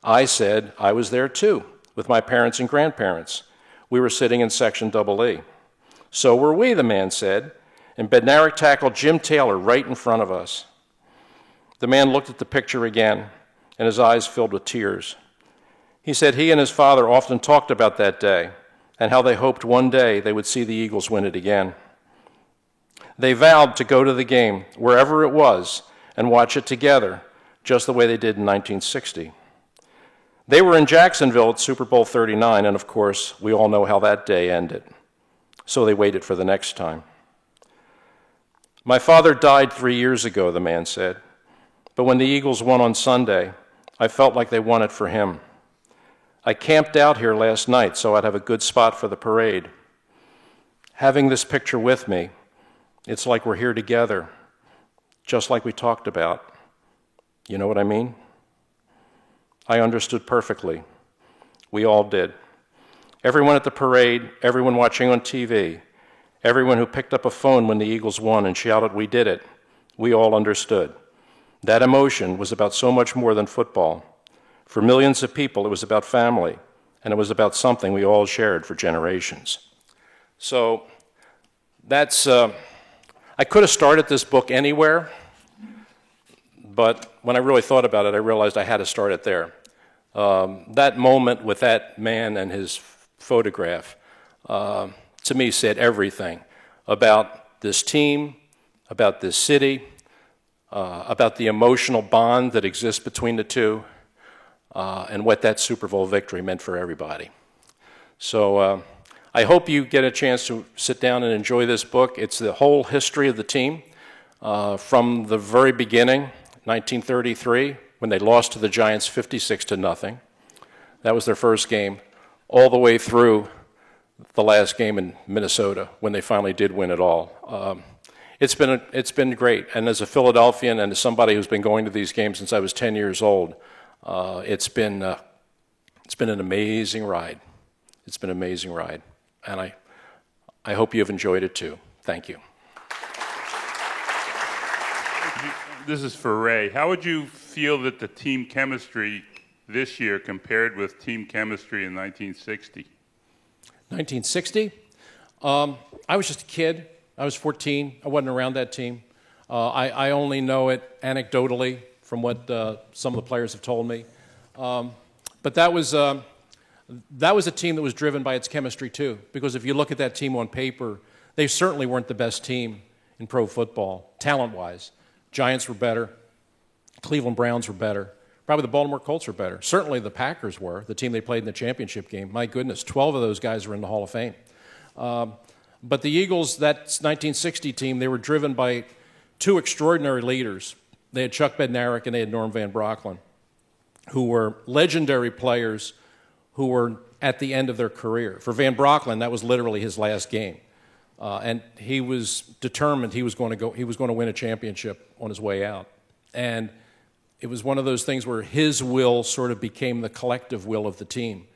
I said I was there too, with my parents and grandparents. We were sitting in Section EE. So were we, the man said, and Bednarik tackled Jim Taylor right in front of us. The man looked at the picture again, and his eyes filled with tears. He said he and his father often talked about that day and how they hoped one day they would see the Eagles win it again. They vowed to go to the game, wherever it was, and watch it together, just the way they did in 1960. They were in Jacksonville at Super Bowl 39, and of course, we all know how that day ended. So they waited for the next time. My father died 3 years ago, the man said, but when the Eagles won on Sunday, I felt like they won it for him. I camped out here last night so I'd have a good spot for the parade. Having this picture with me, it's like we're here together, just like we talked about. You know what I mean? I understood perfectly. We all did. Everyone at the parade, everyone watching on TV, everyone who picked up a phone when the Eagles won and shouted, "We did it," we all understood. That emotion was about so much more than football. For millions of people, it was about family, and it was about something we all shared for generations. So that's, I could have started this book anywhere, but when I really thought about it, I realized I had to start it there. That moment with that man and his photograph, to me, said everything about this team, about this city, about the emotional bond that exists between the two, and what that Super Bowl victory meant for everybody. So I hope you get a chance to sit down and enjoy this book. It's the whole history of the team from the very beginning, 1933, when they lost to the Giants 56-0. That was their first game, all the way through the last game in Minnesota when they finally did win it all. It's been great, and as a Philadelphian and as somebody who's been going to these games since I was 10 years old, it's been an amazing ride. It's been an amazing ride, and I hope you've enjoyed it too. Thank you. This is for Ray. How would you feel that the team chemistry this year compared with team chemistry in 1960? 1960? I was just a kid. I was 14. I wasn't around that team. I only know it anecdotally from what some of the players have told me. But that was a team that was driven by its chemistry too, because if you look at that team on paper, they certainly weren't the best team in pro football, talent-wise. Giants were better. Cleveland Browns were better. Probably the Baltimore Colts were better. Certainly the Packers were, the team they played in the championship game. My goodness, 12 of those guys are in the Hall of Fame. But the Eagles, that 1960 team, they were driven by two extraordinary leaders. They had Chuck Bednarik and they had Norm Van Brocklin, who were legendary players who were at the end of their career. For Van Brocklin, that was literally his last game. And he was determined he was going to win a championship on his way out. And it was one of those things where his will sort of became the collective will of the team.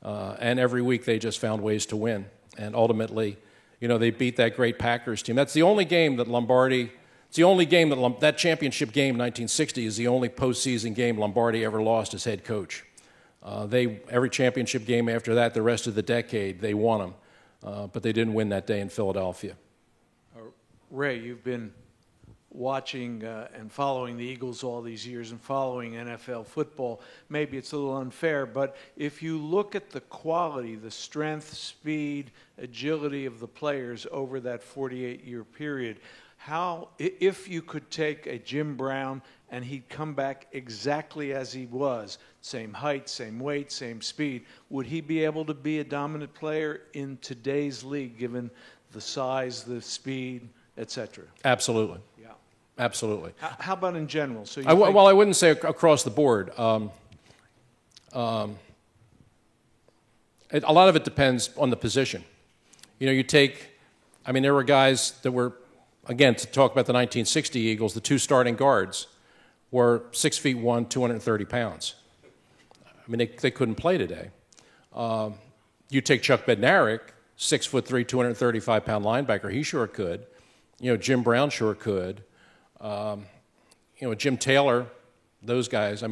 And every week they just found ways to win. And ultimately, they beat that great Packers team. That's the only game that Lombardi, it's the only game that championship game in 1960 is the only postseason game Lombardi ever lost as head coach. Every championship game after that, the rest of the decade, they won them. But they didn't win that day in Philadelphia. Ray, you've been watching and following the Eagles all these years and following NFL football. Maybe it's a little unfair, but if you look at the quality, the strength, speed, agility of the players over that 48-year period, if you could take a Jim Brown and he'd come back exactly as he was, same height, same weight, same speed, would he be able to be a dominant player in today's league given the size, the speed, etc.? Absolutely. Yeah. Absolutely. How about in general? So well, I wouldn't say across the board. A lot of it depends on the position. There were guys that were, again, to talk about the 1960 Eagles, the two starting guards were 6'1", 230 pounds. They couldn't play today. You take Chuck Bednarik, 6'3", 235-pound linebacker. He sure could. Jim Brown sure could. Jim Taylor, those guys.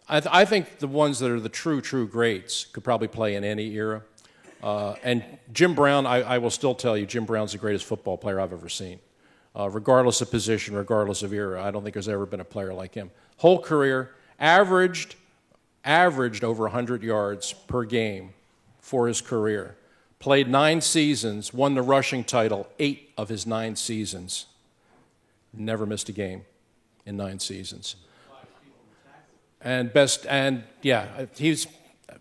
I think the ones that are the true greats could probably play in any era. And Jim Brown, I will still tell you, Jim Brown's the greatest football player I've ever seen. Regardless of position, regardless of era. I don't think there's ever been a player like him. Whole career, averaged over 100 yards per game for his career. Played 9 seasons, won the rushing title 8 of his 9 seasons. Never missed a game in 9 seasons. He's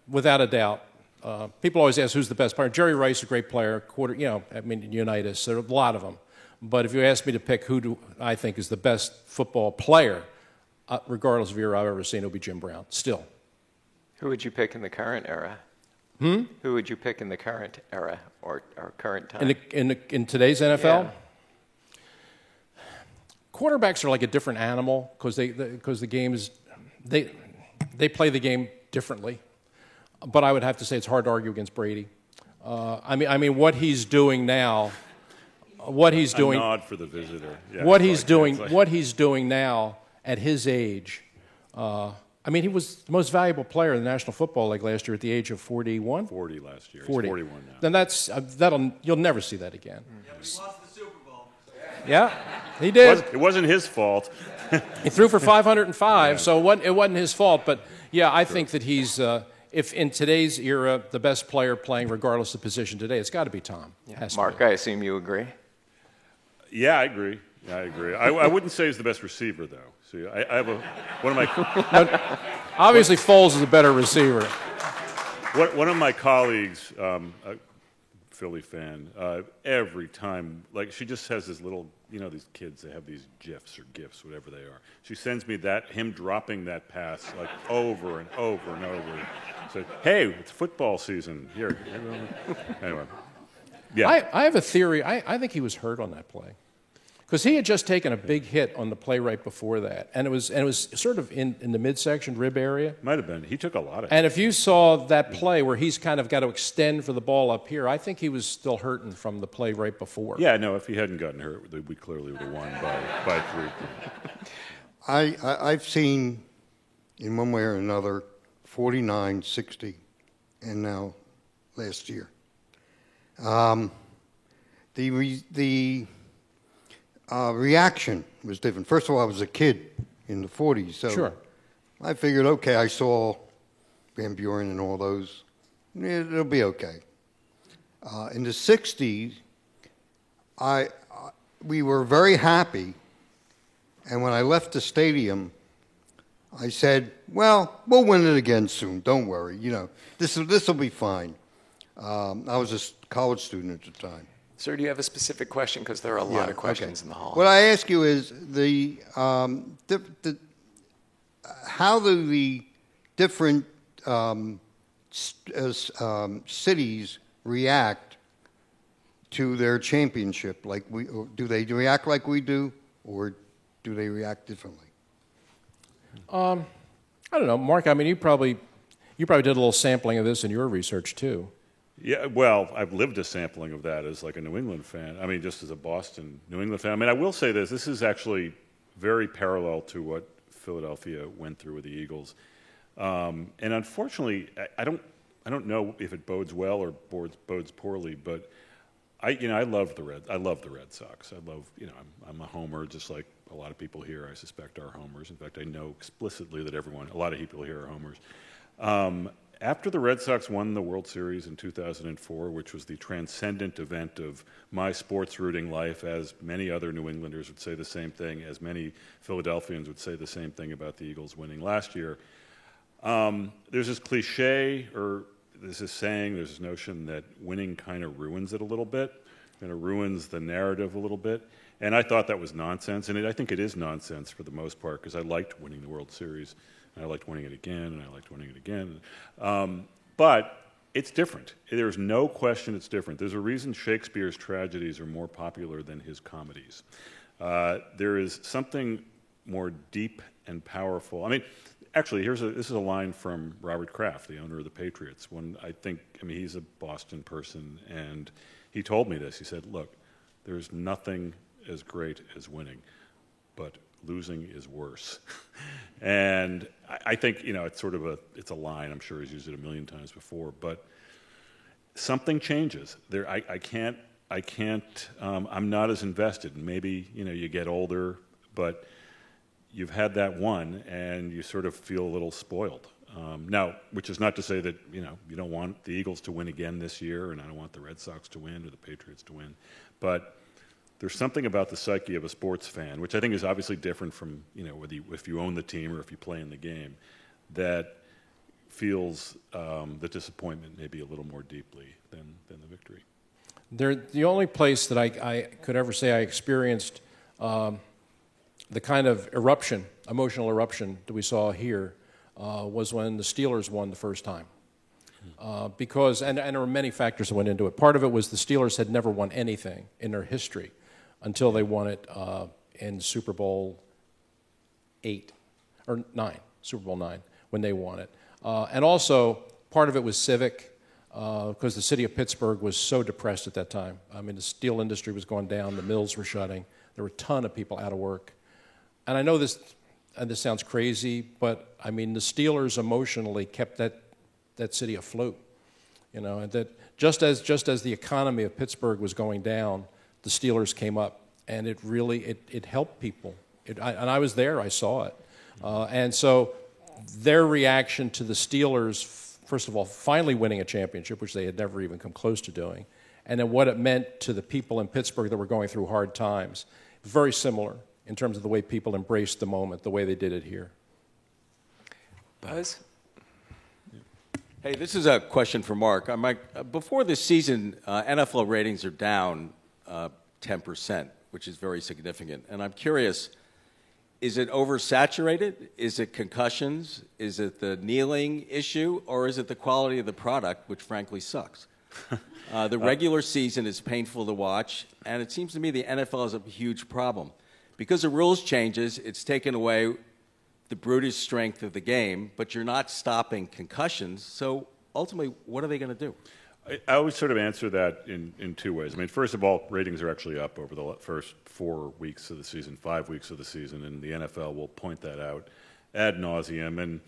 without a doubt. People always ask who's the best player. Jerry Rice, a great player. Unitas. There are a lot of them. But if you ask me to pick who I think is the best football player, regardless of era I've ever seen, it'll be Jim Brown. Still. Who would you pick in the current era? Who would you pick in the current era or current time? In today's NFL? Yeah. Quarterbacks are like a different animal because the game is they play the game differently. But I would have to say it's hard to argue against Brady. What he's doing now. What he's doing. A nod for the visitor. Yeah, what he's doing now at his age. He was the most valuable player in the National Football League last year at the age of 41. 40 last year. 40. He's 41 now. Then you'll never see that again. Yeah, he lost the Super Bowl. Yeah, he did. It wasn't his fault. He threw for 505, so it wasn't his fault. But yeah, I think that he's. If in today's era, the best player playing, regardless of position today, it's got to be Tom. Yeah. Mark, I assume you agree? Yeah, I agree. I wouldn't say he's the best receiver, though. See, I have one of my... Obviously, Foles is a better receiver. One of my colleagues, Philly fan. Every time, like she just has this little, these kids, they have these GIFs or GIFs, whatever they are. She sends me him dropping that pass like over and over and over. So, hey, it's football season. Here. Anyway. Yeah. I have a theory. I think he was hurt on that play. Because he had just taken a big hit on the play right before that, and it was sort of in the midsection rib area. Might have been. He took a lot of. And if you saw that play where he's kind of got to extend for the ball up here, I think he was still hurting from the play right before. Yeah, no. If he hadn't gotten hurt, we clearly would have won by 3. I've seen, in one way or another, 49, 60, and now last year. The reaction was different. First of all, I was a kid in the 40s, so sure. I figured, okay, I saw Van Buren and all those. It'll be okay. In the 60s, we were very happy, and when I left the stadium, I said, well, we'll win it again soon. Don't worry. This will be fine. I was a college student at the time. Sir, do you have a specific question? Because there are a lot of questions in the hall. What I ask you is how do the different cities react to their championship? Do they react like we do, or do they react differently? I don't know, Mark. I mean, you probably did a little sampling of this in your research too. Yeah, well, I've lived a sampling of that as like a New England fan. I mean, just as a Boston, New England fan. I mean, I will say this. This is actually very parallel to what Philadelphia went through with the Eagles. And unfortunately, I don't know if it bodes well or bodes poorly, but I love the Red Sox. I'm a homer, just like a lot of people here, I suspect, are homers. In fact, I know explicitly that a lot of people here are homers. After the Red Sox won the World Series in 2004, which was the transcendent event of my sports rooting life, as many other New Englanders would say the same thing, as many Philadelphians would say the same thing about the Eagles winning last year, there's this cliche, or there's this saying, there's this notion that winning kind of ruins it a little bit, kind of ruins the narrative a little bit. And I thought that was nonsense, and I think it is nonsense for the most part, because I liked winning the World Series. And I liked winning it again, and I liked winning it again. But it's different. There's no question it's different. There's a reason Shakespeare's tragedies are more popular than his comedies. There is something more deep and powerful. I mean, actually, this is a line from Robert Kraft, the owner of the Patriots. He's a Boston person, and he told me this. He said, look, there's nothing as great as winning, but losing is worse. And I think, it's sort of it's a line. I'm sure he's used it a million times before, but something changes. I can't, I'm not as invested. Maybe, you get older, but you've had that one and you sort of feel a little spoiled. Now, which is not to say that, you don't want the Eagles to win again this year, and I don't want the Red Sox to win or the Patriots to win, but there's something about the psyche of a sports fan, which I think is obviously different from, if you own the team or if you play in the game, that feels the disappointment maybe a little more deeply than the victory. The only place that I could ever say I experienced the kind of emotional eruption that we saw here was when the Steelers won the first time. Because there were many factors that went into it. Part of it was the Steelers had never won anything in their history until they won it in Super Bowl 8 or 9, Super Bowl 9, when they won it. And also, part of it was civic, because the city of Pittsburgh was so depressed at that time. I mean, the steel industry was going down, the mills were shutting, there were a ton of people out of work. And I know this sounds crazy, but I mean, the Steelers emotionally kept that city afloat. And that just as the economy of Pittsburgh was going down, the Steelers came up, and it really helped people. And I was there, I saw it. And so their reaction to the Steelers, first of all, finally winning a championship, which they had never even come close to doing, and then what it meant to the people in Pittsburgh that were going through hard times, very similar in terms of the way people embraced the moment, the way they did it here. Buzz? Hey, this is a question for Mark. Before this season, NFL ratings are down 10%, which is very significant. And I'm curious, is it oversaturated? Is it concussions? Is it the kneeling issue? Or is it the quality of the product, which frankly sucks? The regular season is painful to watch, and it seems to me the NFL has a huge problem. Because the rules changes, it's taken away the brutish strength of the game, but you're not stopping concussions. So ultimately, what are they going to do? I always sort of answer that in two ways. I mean, first of all, ratings are actually up over the first 4 weeks of the season, 5 weeks of the season, and the NFL will point that out ad nauseum. And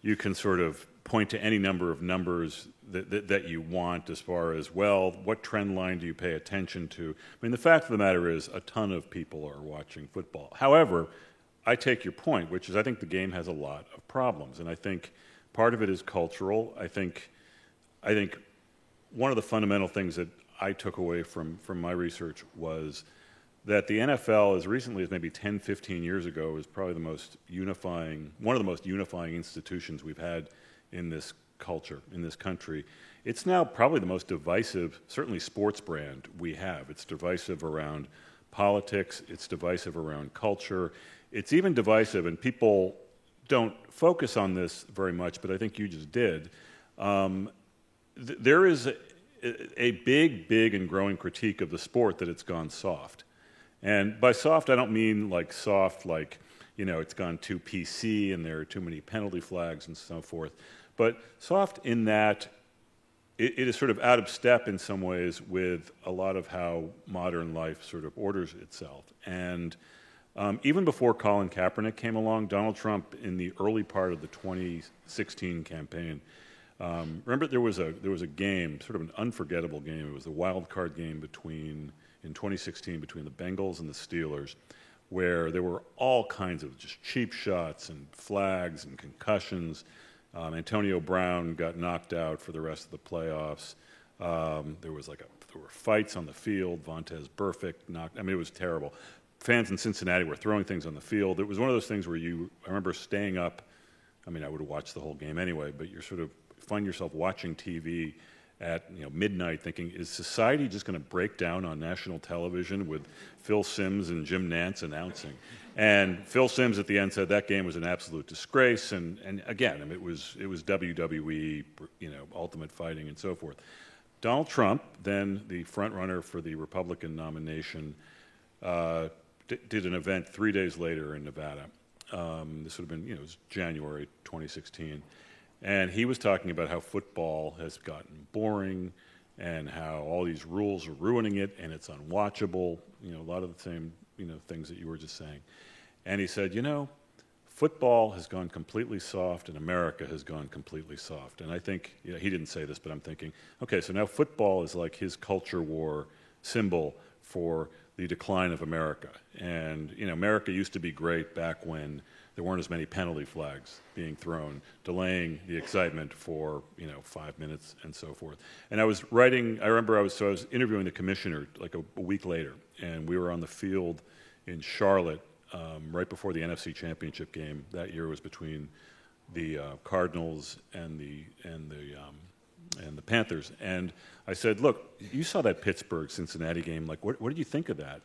you can sort of point to any number of numbers that you want as far as, well, what trend line do you pay attention to? I mean, the fact of the matter is a ton of people are watching football. However, I take your point, which is I think the game has a lot of problems, and I think part of it is cultural. I think one of the fundamental things that I took away from my research was that the NFL, as recently as maybe 10, 15 years ago, was probably one of the most unifying institutions we've had in this culture, in this country. It's now probably the most divisive, certainly sports brand we have. It's divisive around politics. It's divisive around culture. It's even divisive, and people don't focus on this very much, but I think you just did. There is a big and growing critique of the sport that it's gone soft. And by soft, I don't mean like soft, like, it's gone too PC and there are too many penalty flags and so forth. But soft in that it is sort of out of step in some ways with a lot of how modern life sort of orders itself. And even before Colin Kaepernick came along, Donald Trump, in the early part of the 2016 campaign, remember there was a game, sort of an unforgettable game. It was the wild card game in 2016 between the Bengals and the Steelers, where there were all kinds of just cheap shots and flags and concussions. Antonio Brown got knocked out for the rest of the playoffs. There were fights on the field. Vontaze Burfict knocked. I mean, it was terrible. Fans in Cincinnati were throwing things on the field. It was one of those things where I remember staying up. I mean, I would have watched the whole game anyway, but you sort of find yourself watching TV at midnight thinking, is society just going to break down on national television with Phil Simms and Jim Nantz announcing? And Phil Simms at the end said that game was an absolute disgrace, and again, I mean, it was WWE, ultimate fighting and so forth. Donald Trump, then the front runner for the Republican nomination, did an event 3 days later in Nevada. This would have been, it was January 2016. And he was talking about how football has gotten boring and how all these rules are ruining it and it's unwatchable, a lot of the same, things that you were just saying. And he said, football has gone completely soft and America has gone completely soft. And I think, he didn't say this, but I'm thinking, okay, so now football is like his culture war symbol for the decline of America. And, America used to be great back when there weren't as many penalty flags being thrown, delaying the excitement for 5 minutes and so forth. And I remember I was interviewing the commissioner like a week later, and we were on the field in Charlotte right before the NFC Championship game. That year was between the Cardinals and the Panthers. And I said, look, you saw that Pittsburgh-Cincinnati game. Like, what did you think of that?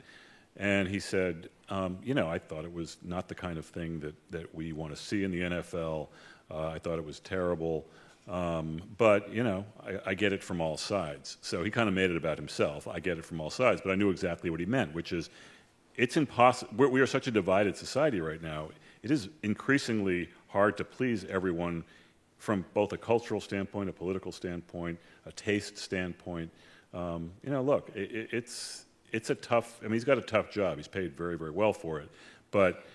And he said, I thought it was not the kind of thing that we want to see in the NFL. I thought it was terrible. But, I get it from all sides. So he kind of made it about himself. I get it from all sides. But I knew exactly what he meant, which is it's impossible. We are such a divided society right now. It is increasingly hard to please everyone from both a cultural standpoint, a political standpoint, a taste standpoint. Look, it's a tough. I mean, he's got a tough job. He's paid very, very well for it. But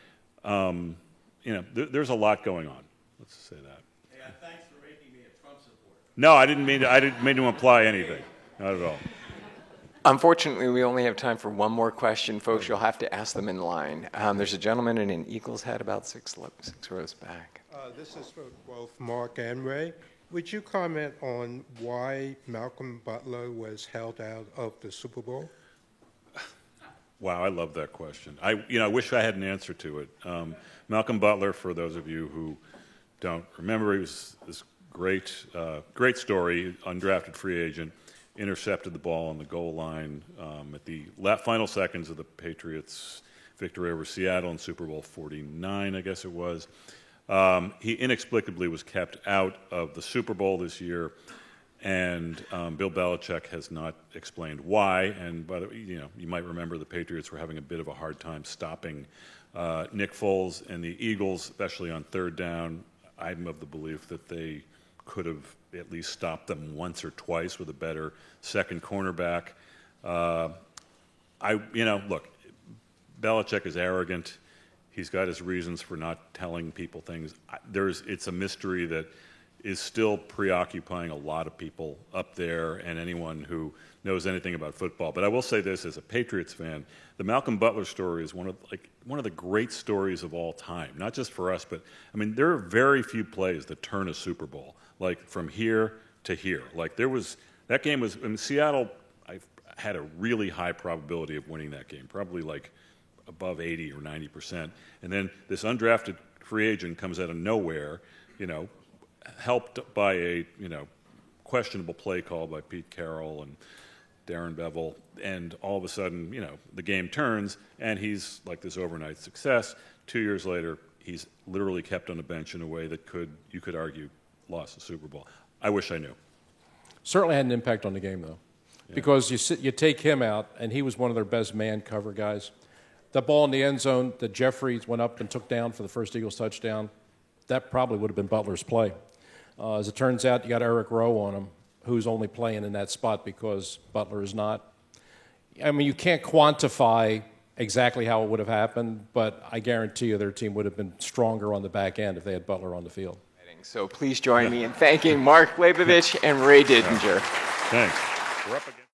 there's a lot going on. Let's say that. Hey, thanks for making me a Trump supporter. No, I didn't mean to imply anything. Not at all. Unfortunately, we only have time for one more question, folks. You'll have to ask them in line. There's a gentleman in an Eagles hat about six rows back. This is for both Mark and Ray. Would you comment on why Malcolm Butler was held out of the Super Bowl? Wow, I love that question. I wish I had an answer to it. Malcolm Butler, for those of you who don't remember, he was this great story, undrafted free agent, intercepted the ball on the goal line at the final seconds of the Patriots' victory over Seattle in Super Bowl 49, I guess it was. He inexplicably was kept out of the Super Bowl this year, and Bill Belichick has not explained why. And by the way, you might remember the Patriots were having a bit of a hard time stopping Nick Foles and the Eagles, especially on third down. I'm of the belief that they could have at least stopped them once or twice with a better second cornerback. Look, Belichick is arrogant. He's got his reasons for not telling people things. It's a mystery that is still preoccupying a lot of people up there and anyone who knows anything about football. But I will say this as a Patriots fan, the Malcolm Butler story is one of the great stories of all time, not just for us, but I mean, there are very few plays that turn a Super Bowl, like from here to here. Like that game was, in Seattle, I had a really high probability of winning that game, probably like above 80 or 90%. And then this undrafted free agent comes out of nowhere, helped by a, questionable play call by Pete Carroll and Darren Bevel, and all of a sudden, the game turns, and he's like this overnight success. 2 years later, he's literally kept on the bench in a way that you could argue lost the Super Bowl. I wish I knew. Certainly had an impact on the game, though, because you take him out, and he was one of their best man cover guys. The ball in the end zone that Jeffries went up and took down for the first Eagles touchdown, that probably would have been Butler's play. As it turns out, you got Eric Rowe on him, who's only playing in that spot because Butler is not. I mean, you can't quantify exactly how it would have happened, but I guarantee you their team would have been stronger on the back end if they had Butler on the field. So please join me in thanking Mark Leibovich and Ray Didinger. Thanks. We're up again.